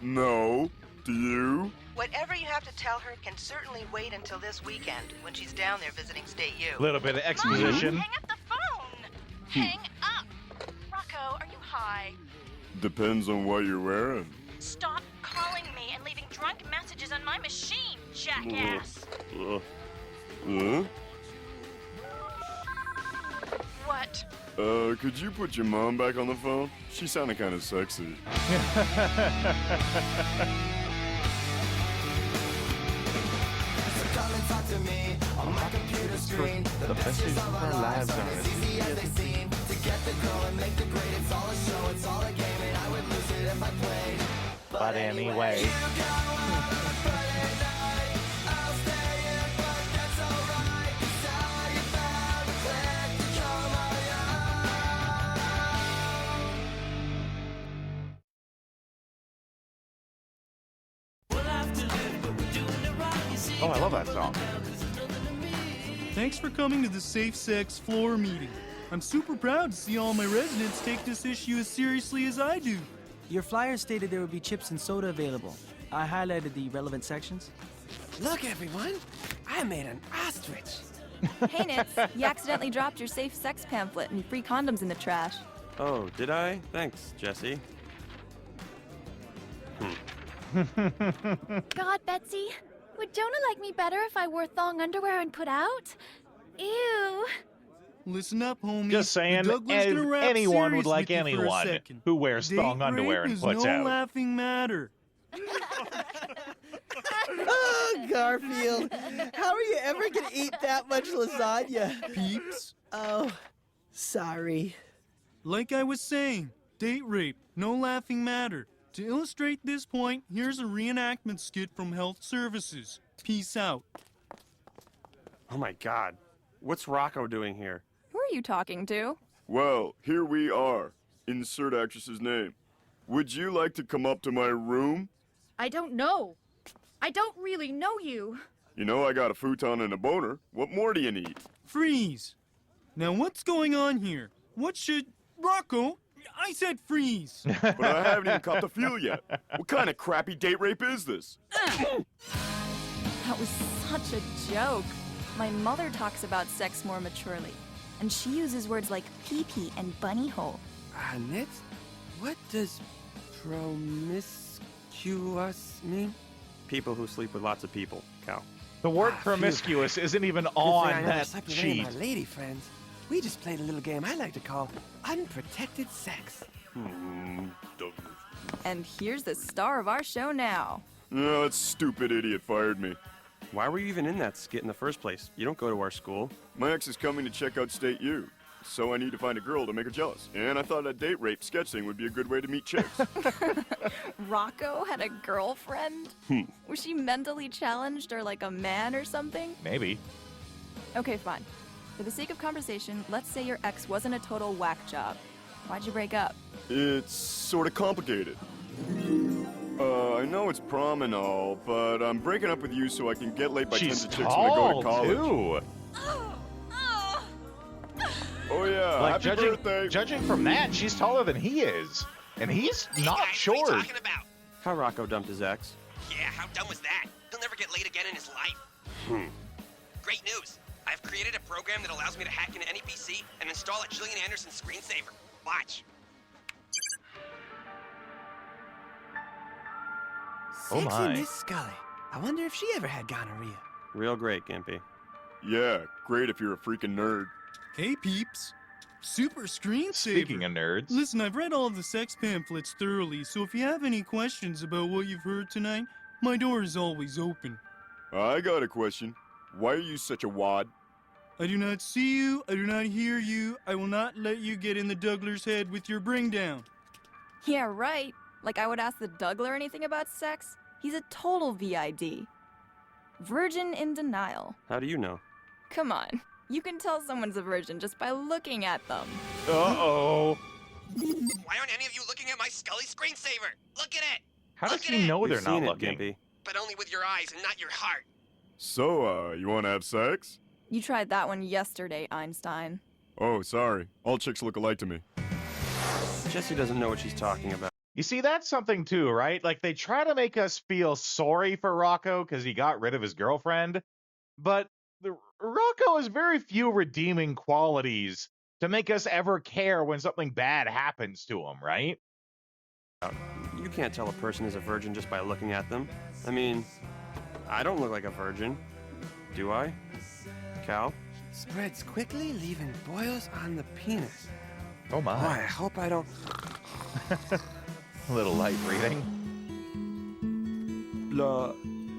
No. Do you? Whatever you have to tell her can certainly wait until this weekend when she's down there visiting State U. Little bit of exposition. Hang up the phone! Hang up! Rocco, are you high? Depends on what you're wearing. Stop calling me and leaving drunk messages on my machine, jackass! What? Could you put your mom back on the phone? She sounded kind of sexy. Come and talk to me on my computer screen. The best days of our lives are as easy as they seem. To get the girl and make the grade, it's all a show, it's all a game, and I would lose it if I played. But anyway. You go out and play Oh, I love that song. Thanks for coming to the Safe Sex Floor meeting. I'm super proud to see all my residents take this issue as seriously as I do. Your flyer stated there would be chips and soda available. I highlighted the relevant sections. Look, everyone! I made an ostrich! Hey, Nitz, you accidentally dropped your safe sex pamphlet and free condoms in the trash. Oh, did I? Thanks, Jesse. God, Betsy, would Jonah like me better if I wore thong underwear and put out? Ew. Listen up, homies. Just saying, The Douglas gonna rap anyone would serious like with you for a anyone second. who wears Date thong underwear rape and is puts no out. laughing matter. Oh, Garfield, how are you ever gonna eat that much lasagna? Peeps. Oh, sorry. Like I was saying, date rape, no laughing matter. To illustrate this point, here's a reenactment skit from Health Services. Peace out. Oh my God. What's Rocco doing here? Who are you talking to? Well, here we are. Insert actress's name. Would you like to come up to my room? I don't know. I don't really know you. You know I got a futon and a boner. What more do you need? Freeze. Now what's going on here? What should... Rocco, I said freeze. But I haven't even caught the feel yet. What kind of crappy date rape is this? That was such a joke. My mother talks about sex more maturely, and she uses words like pee-pee and bunny hole. Nitz? What does promiscuous mean? People who sleep with lots of people, Cal. The word promiscuous isn't even on that sheet. My lady friends. We just played a little game I like to call unprotected sex. And here's the star of our show now. No, that stupid idiot fired me. Why were you even in that skit in the first place? You don't go to our school. My ex is coming to check out State U, so I need to find a girl to make her jealous. And I thought a date rape sketch thing would be a good way to meet chicks. Rocco had a girlfriend? Was she mentally challenged or like a man or something? Maybe. Okay, fine. For the sake of conversation, let's say your ex wasn't a total whack job. Why'd you break up? It's sort of complicated. I know it's prom and all, but I'm breaking up with you so I can get laid by She's tons of chicks when I go to tall, college. too. Oh yeah, Like, happy birthday. judging from that, she's taller than he is. And he's not short. What are you talking about? How Rocco dumped his ex. Yeah, how dumb was that? He'll never get laid again in his life. Great news. I've created a program that allows me to hack into any PC and install a Gillian Anderson screensaver. Watch. Oh Sexy my. Miss Scully. I wonder if she ever had gonorrhea. Real great, Gimpy. Yeah, great if you're a freaking nerd. Hey, peeps. Super screensaver. Speaking of nerds. Listen, I've read all of the sex pamphlets thoroughly, so if you have any questions about what you've heard tonight, my door is always open. I got a question. Why are you such a wad? I do not see you, I do not hear you, I will not let you get in the Dougler's head with your bring down. Yeah, right. Like I would ask the Dougler anything about sex? He's a total VID. Virgin in denial. How do you know? Come on. You can tell someone's a virgin just by looking at them. Uh-oh. Why aren't any of you looking at my Scully screensaver? Look at it! How does he know We've they're not seen it, looking? Gimpy. But only with your eyes and not your heart. So, you want to have sex? You tried that one yesterday, Einstein. Oh, sorry. All chicks look alike to me. Jesse doesn't know what she's talking about. You see, that's something too, right? Like, they try to make us feel sorry for Rocco because he got rid of his girlfriend, but Rocco has very few redeeming qualities to make us ever care when something bad happens to him, right? You can't tell a person is a virgin just by looking at them. I mean, I don't look like a virgin. Do I? Cal? Spreads quickly, leaving boils on the penis. Oh my. Boy, I hope I don't... A little light breathing.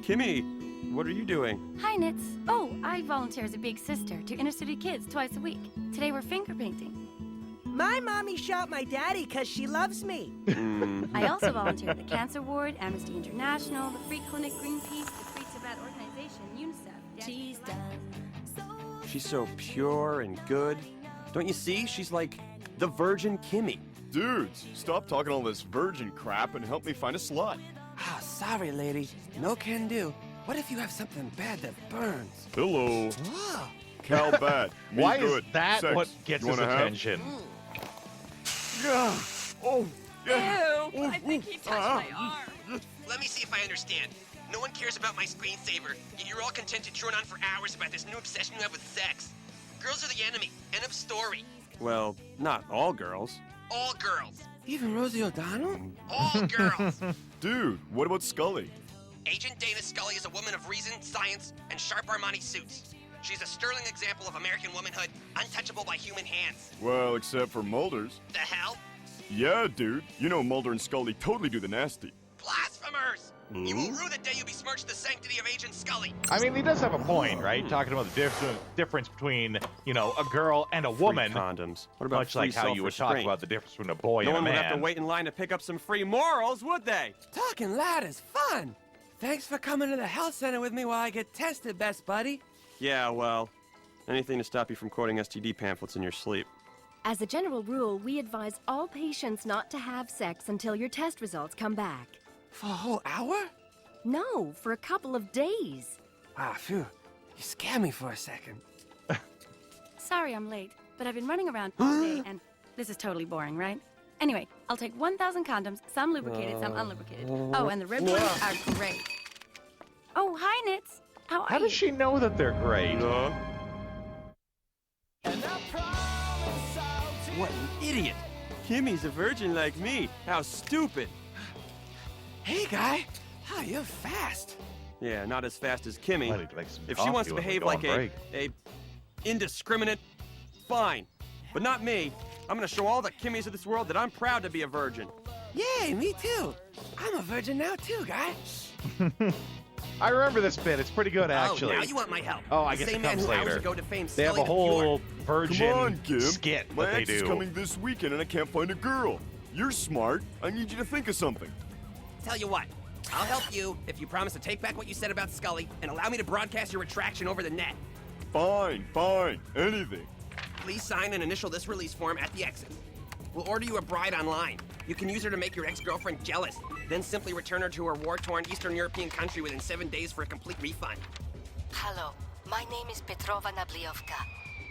Kimmy, what are you doing? Hi, Nitz. Oh, I volunteer as a big sister to inner city kids twice a week. Today we're finger painting. My mommy shot my daddy because she loves me. I also volunteer at the Cancer Ward, Amnesty International, the Free Clinic, Greenpeace, the Free Tibet Organization, UNICEF. She's done. She's so pure and good. Don't you see? She's like the Virgin Kimmy. Dudes, stop talking all this virgin crap and help me find a slut. Ah, sorry, lady. No can do. What if you have something bad that burns? Hello. Whoa. Cal Bad. Me Why good. is that Sex. what gets You his wanna have? attention? Oh. Ew! I think he touched my arm. Let me see if I understand. No one cares about my screensaver, yet you're all content to drone on for hours about this new obsession you have with sex. Girls are the enemy. End of story. Well, not all girls. All girls. Even Rosie O'Donnell? All girls. Dude, what about Scully? Agent Dana Scully is a woman of reason, science, and sharp Armani suits. She's a sterling example of American womanhood, untouchable by human hands. Well, except for Mulder's. The hell? Yeah, dude. You know Mulder and Scully totally do the nasty. Blasphemers! You will rue the day you besmirch the sanctity of Agent Scully. I mean, he does have a point, right? Talking about the difference between, you know, a girl and a woman. Free condoms. What about much like free how you would talk self-restraint? about the difference between a boy No and a one would man. have to wait in line to pick up some free morals, would they? Talking loud is fun. Thanks for coming to the health center with me while I get tested, best buddy. Yeah, well, anything to stop you from quoting STD pamphlets in your sleep. As a general rule, we advise all patients not to have sex until your test results come back. For a whole hour? No, for a couple of days. Ah, phew. You scared me for a second. Sorry I'm late, but I've been running around all day and this is totally boring, right? Anyway, I'll take 1,000 condoms, some lubricated, some unlubricated. Oh, and the ribbed ones are great. Oh, hi, Nits. How are How you? does she know that they're great? What an idiot! Kimmy's a virgin like me. How stupid! Hey, guy. Oh, you're fast. Yeah, not as fast as Kimmy. Might like some If she coffee wants to when we behave go on like break. a indiscriminate, fine. But not me. I'm gonna show all the Kimmys of this world that I'm proud to be a virgin. Yay, me too. I'm a virgin now too, guy. I remember this bit. It's pretty good, actually. Oh, now you want my help. Oh, I The guess same it man comes who hours later. ago defamed They have Scully a the Pure. whole virgin Come on, Kim. skit My that they ex is do. coming this weekend and I can't find a girl. You're smart. I need you to think of something. Tell you what, I'll help you if you promise to take back what you said about Scully and allow me to broadcast your retraction over the net. Fine, anything. Please sign and initial this release form at the exit. We'll order you a bride online. You can use her to make your ex-girlfriend jealous, then simply return her to her war-torn Eastern European country within 7 days for a complete refund. Hello, my name is Petrova Nabliovka.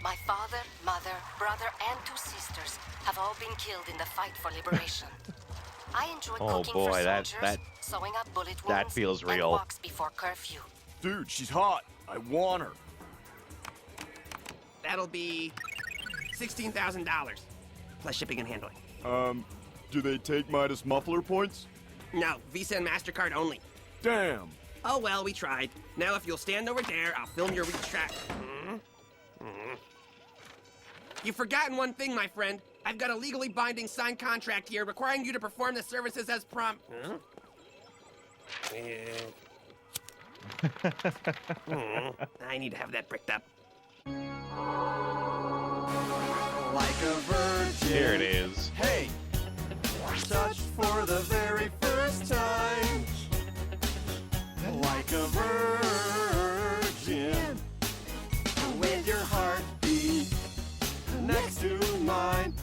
My father, mother, brother, and 2 sisters have all been killed in the fight for liberation. I enjoy Oh, cooking boy, for that- soldiers, that- sewing up bullet wounds, that feels and real. walks before curfew. Dude, she's hot. I want her. That'll be $16,000, plus shipping and handling. Do they take Midas muffler points? No, Visa and MasterCard only. Damn. Oh well, we tried. Now if you'll stand over there, I'll film your retract. You've forgotten one thing, my friend. I've got a legally binding signed contract here requiring you to perform the services as I need to have that bricked up. Like a virgin. Here it is. Hey! Touched for the very first time. Like a virgin. With your heartbeat next to mine.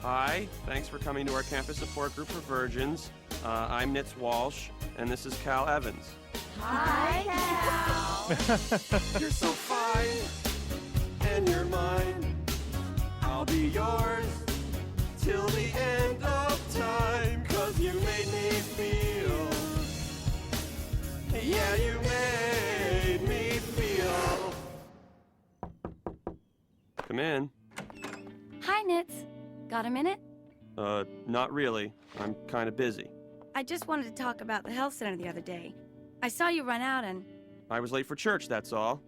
Hi, thanks for coming to our campus support group for virgins. I'm Nitz Walsh, and this is Cal Evans. Hi, Cal. You're so fine, and you're mine. I'll be yours till the end of time. 'Cause you made me feel. Yeah, you made me feel. Come in. Hi, Nits. Got a minute? Not really. I'm kind of busy. I just wanted to talk about the health center the other day. I saw you run out and... I was late for church, that's all.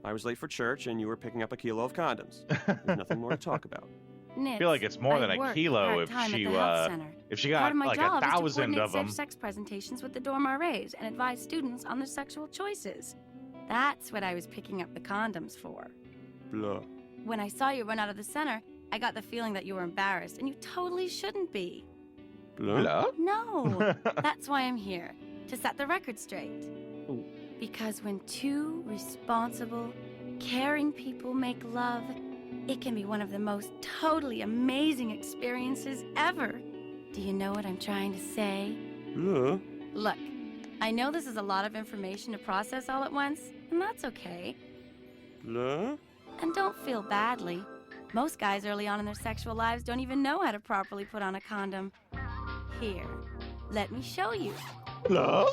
I was late for church, and you were picking up a kilo of condoms. There's nothing more to talk about. Nits, I feel like it's more than a work kilo if part-time at she the health center. if she Part got of my like job is to 1,000 coordinate of them. safe sex presentations with the dorm RAs and advise students on their sexual choices. That's what I was picking up the condoms for. Blah. When I saw you run out of the center, I got the feeling that you were embarrassed, and you totally shouldn't be. Blah? No, that's why I'm here, to set the record straight. Because when 2 responsible, caring people make love, It can be one of the most totally amazing experiences ever. Do you know what I'm trying to say? Yeah. Look, I know this is a lot of information to process all at once, and that's okay. Yeah? And don't feel badly. Most guys early on in their sexual lives don't even know how to properly put on a condom. Here, let me show you. Hello?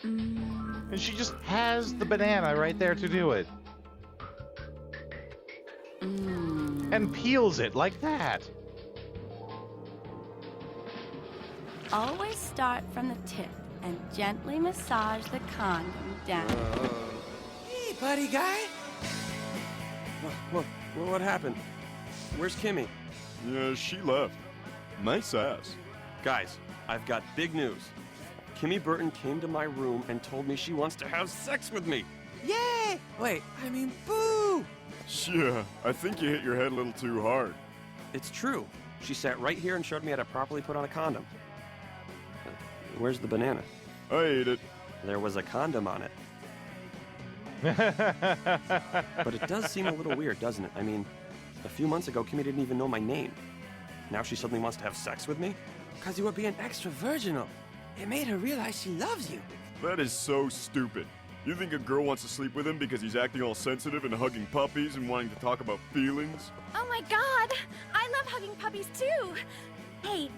And she just has the banana right there to do it. And peels it like that. Always start from the tip and gently massage the condom down. Hey, buddy guy. What happened? Where's Kimmy? Yeah, she left. Nice ass. Guys, I've got big news. Kimmy Burton came to my room and told me she wants to have sex with me. Yay! Wait, I mean, boo! Yeah, I think you hit your head a little too hard. It's true. She sat right here and showed me how to properly put on a condom. Where's the banana? I ate it. There was a condom on it. But it does seem a little weird, doesn't it? I mean, a few months ago, Kimmy didn't even know my name. Now she suddenly wants to have sex with me? Because you were being extra virginal. It made her realize she loves you. That is so stupid. You think a girl wants to sleep with him because he's acting all sensitive and hugging puppies and wanting to talk about feelings? Oh my god! I love hugging puppies too! Hey,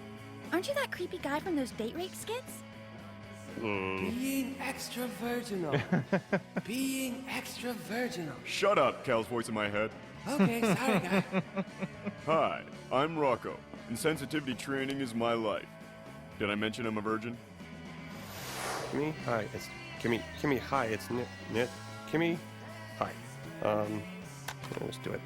aren't you that creepy guy from those date rape skits? Being extra virginal. Being extra virginal. Shut up, Cal's voice in my head. Okay, sorry, guy. Hi, I'm Rocco, and sensitivity training is my life. Did I mention I'm a virgin? Kimmy, hi, it's Kimmy, hi, it's Nit. Kimmy, hi. Let's do it.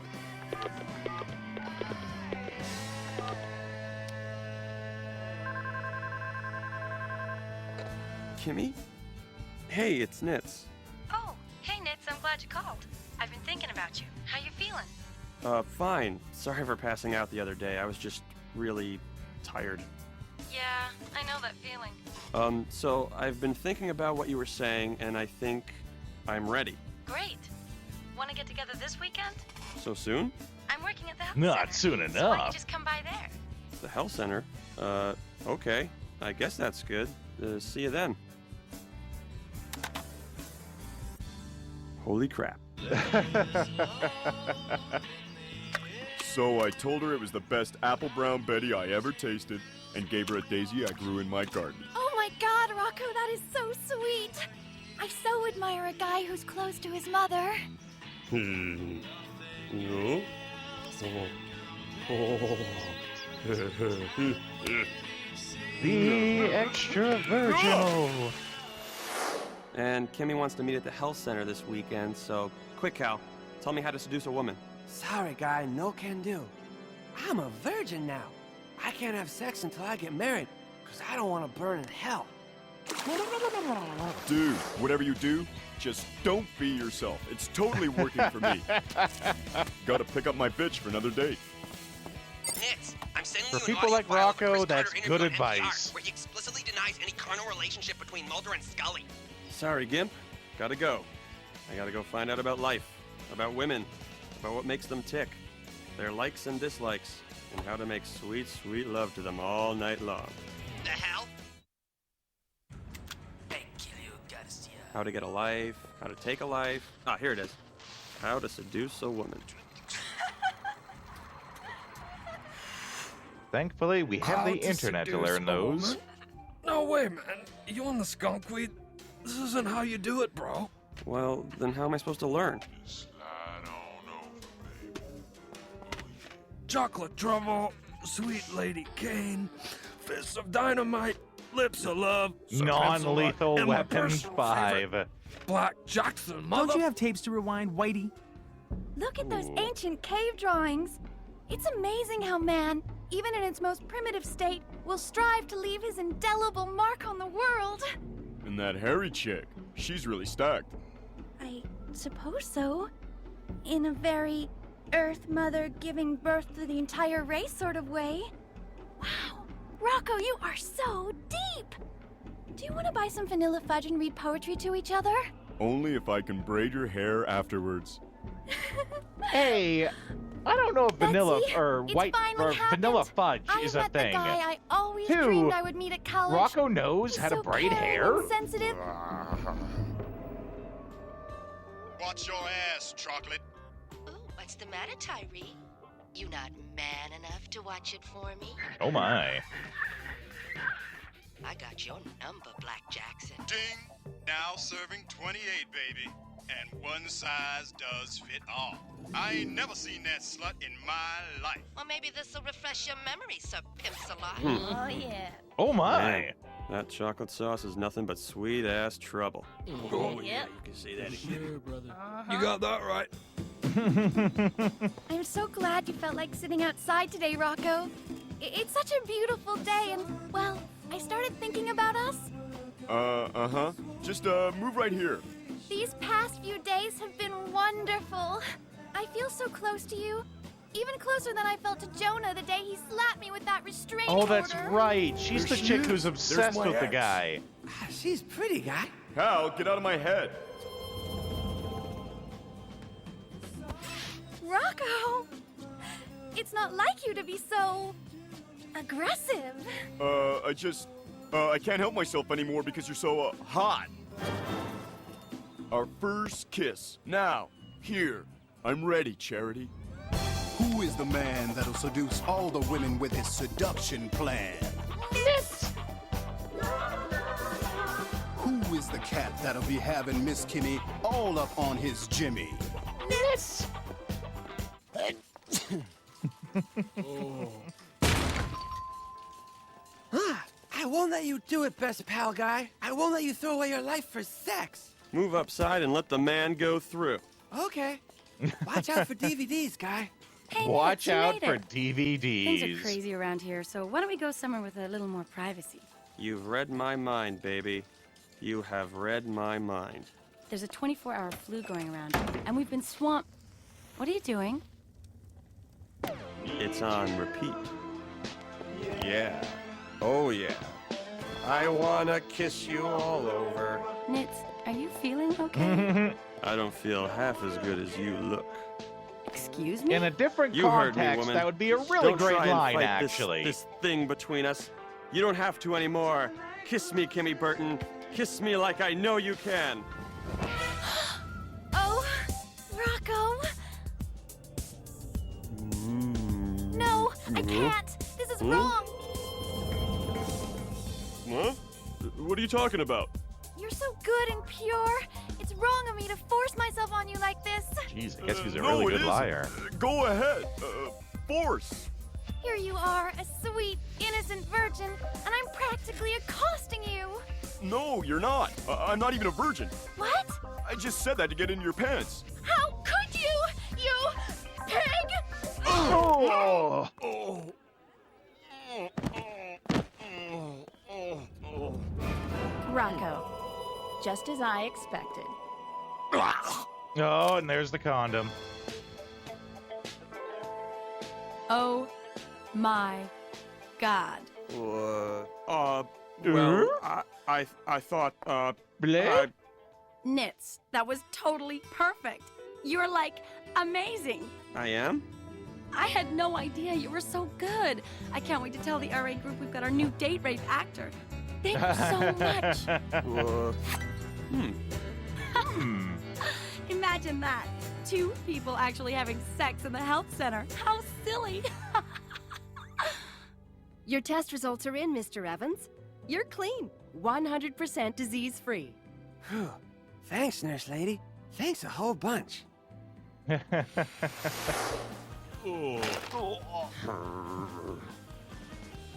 Kimmy? Hey, it's Nits. Oh, hey Nits, I'm glad you called. I've been thinking about you. How you feeling? Fine. Sorry for passing out the other day. I was just really tired. Yeah, I know that feeling. So I've been thinking about what you were saying, and I think I'm ready. Great. Want to get together this weekend? So soon? I'm working at the health Not center. soon So why don't you enough. just come by there? The health center? Okay. I guess that's good. See you then. Holy crap. So I told her it was the best apple brown Betty I ever tasted and gave her a daisy I grew in my garden. Oh my god, Rocco, that is so sweet! I so admire a guy who's close to his mother. No? The extra virginal. And Kimmy wants to meet at the health center this weekend, so quick, Cal, tell me how to seduce a woman. Sorry, guy, no can do. I'm a virgin now. I can't have sex until I get married, because I don't want to burn in hell. Dude, whatever you do, just don't be yourself. It's totally working for me. Gotta pick up my bitch for another date. Nits, I'm sending For you an people audio like file of the Rocco, Chris that's Carter good interview on advice. NPR, where he explicitly denies any carnal relationship between Mulder and Scully. Sorry, Gimp. Gotta go. I gotta go find out about life, about women, about what makes them tick, their likes and dislikes, and how to make sweet, sweet love to them all night long. The hell? How to get a life, how to take a life. Ah, here it is. How to seduce a woman. Thankfully, we have the internet to learn those. No way, man. You on the skunk weed? This isn't how you do it, bro. Well, then how am I supposed to learn? Chocolate trouble, sweet lady Kane, fists of dynamite, lips of love, Non-lethal and my weapons personal 5. favorite, Black Jackson, mother. Don't you have tapes to rewind, Whitey? Look at those ancient cave drawings. It's amazing how man, even in its most primitive state, will strive to leave his indelible mark on the world. And that hairy chick, she's really stacked. I suppose so. In a very Earth Mother giving birth to the entire race sort of way. Wow, Rocco, you are so deep! Do you want to buy some vanilla fudge and read poetry to each other? Only if I can braid your hair afterwards. Hey, I don't know if vanilla Betsy, or it's white finally or happened. vanilla fudge I is a met thing. the guy I always 2, dreamed I would meet at college. Rocco knows He's how to so braid caring hair. and sensitive. Watch your ass, chocolate. Ooh, what's the matter, Tyree? You not man enough to watch it for me? Oh my. I got your number, Black Jackson. Ding! Now serving 28, baby. And one size does fit all. I ain't never seen that slut in my life. Well, maybe this'll refresh your memory, Sir Pimps-a-Lot. Oh, yeah. Oh my. Man, that chocolate sauce is nothing but sweet ass trouble. Oh, yeah, you can say that Sure, brother. You got that right. I'm so glad you felt like sitting outside today, Rocco. It's such a beautiful day, and, well, I started thinking about us. Uh-huh. Just, move right here. These past few days have been wonderful. I feel so close to you. Even closer than I felt to Jonah the day he slapped me with that restraining Oh, that's order. right. She's the There she chick is. who's There's obsessed my with the ex. guy. She's pretty, guy. Hal, get out of my head. Rocco! It's not like you to be so aggressive. I can't help myself anymore because you're so, hot. Our first kiss. Now, here. I'm ready, Charity. Who is the man that'll seduce all the women with his seduction plan? Who is the cat that'll be having Miss Kimmy all up on his Jimmy? I won't let you do it, best pal guy. I won't let you throw away your life for sex. Move upside and let the man go through. Okay. Watch out for DVDs, guy. Hey, Watch Nitz, you out made for it. DVDs. Things are crazy around here, so why don't we go somewhere with a little more privacy? You've read my mind, baby. You have read my mind. There's a 24-hour flu going around, and we've been swamped. What are you doing? It's on repeat. Yeah. Oh, yeah. I wanna kiss you all over. Nitz, are you feeling okay? I don't feel half as good as you look. Excuse me? In a different You heard me, context, woman. that would be a really Don't great try and line, fight actually. This thing between us. You don't have to anymore. Kiss me, Kimmy Burton. Kiss me like I know you can. Oh, Rocco. No, I can't. This is wrong. Huh? What are you talking about? You're so good and pure. It's wrong of me to force myself on you like this. Jeez, I guess he's a No, really it good isn't. liar. Go ahead. Force. Here you are, a sweet, innocent virgin, and I'm practically accosting you. No, you're not. I'm not even a virgin. What? I just said that to get into your pants. How could you? You pig! Oh! Rocco, just as I expected. Oh, and there's the condom. Oh my God. Well, I thought, Bleh? Nitz, that was totally perfect. You're like amazing. I am? I had no idea you were so good. I can't wait to tell the RA group we've got our new date rape actor. Thank you so much. Imagine that. 2 people actually having sex in the health center. How silly. Your test results are in, Mr. Evans. You're clean. 100% disease-free. Whew. Thanks, nurse lady. Thanks a whole bunch.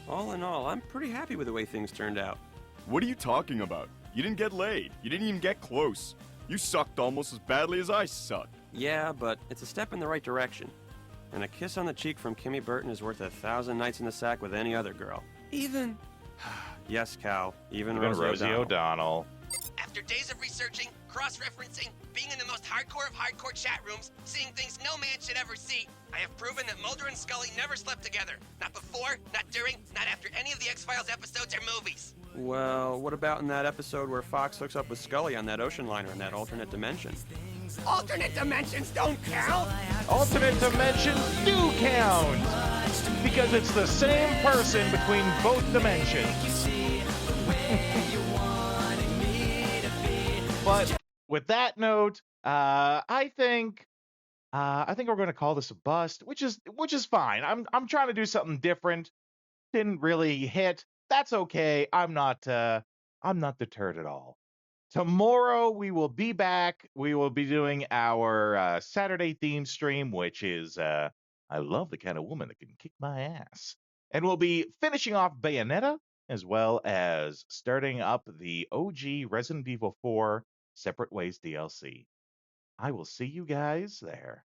All in all, I'm pretty happy with the way things turned out. What are you talking about? You didn't get laid. You didn't even get close. You sucked almost as badly as I suck. Yeah, but it's a step in the right direction. And a kiss on the cheek from Kimmy Burton is worth 1,000 nights in the sack with any other girl. Even... Yes, Cal. Even Rosie Rosie O'Donnell. After days of researching, cross-referencing, being in the most hardcore of hardcore chat rooms, seeing things no man should ever see, I have proven that Mulder and Scully never slept together. Not before, not during, not after any of the X-Files episodes or movies. Well, what about in that episode where Fox hooks up with Scully on that ocean liner in that alternate dimension? Alternate dimensions don't count! Alternate dimensions do count! Because it's the same person between both dimensions. But with that note, I think we're going to call this a bust, which is fine. I'm trying to do something different. Didn't really hit. That's okay. I'm not deterred at all. Tomorrow we will be back. We will be doing our Saturday theme stream, which is I love the kind of woman that can kick my ass. And we'll be finishing off Bayonetta as well as starting up the OG Resident Evil 4 Separate Ways DLC. I will see you guys there.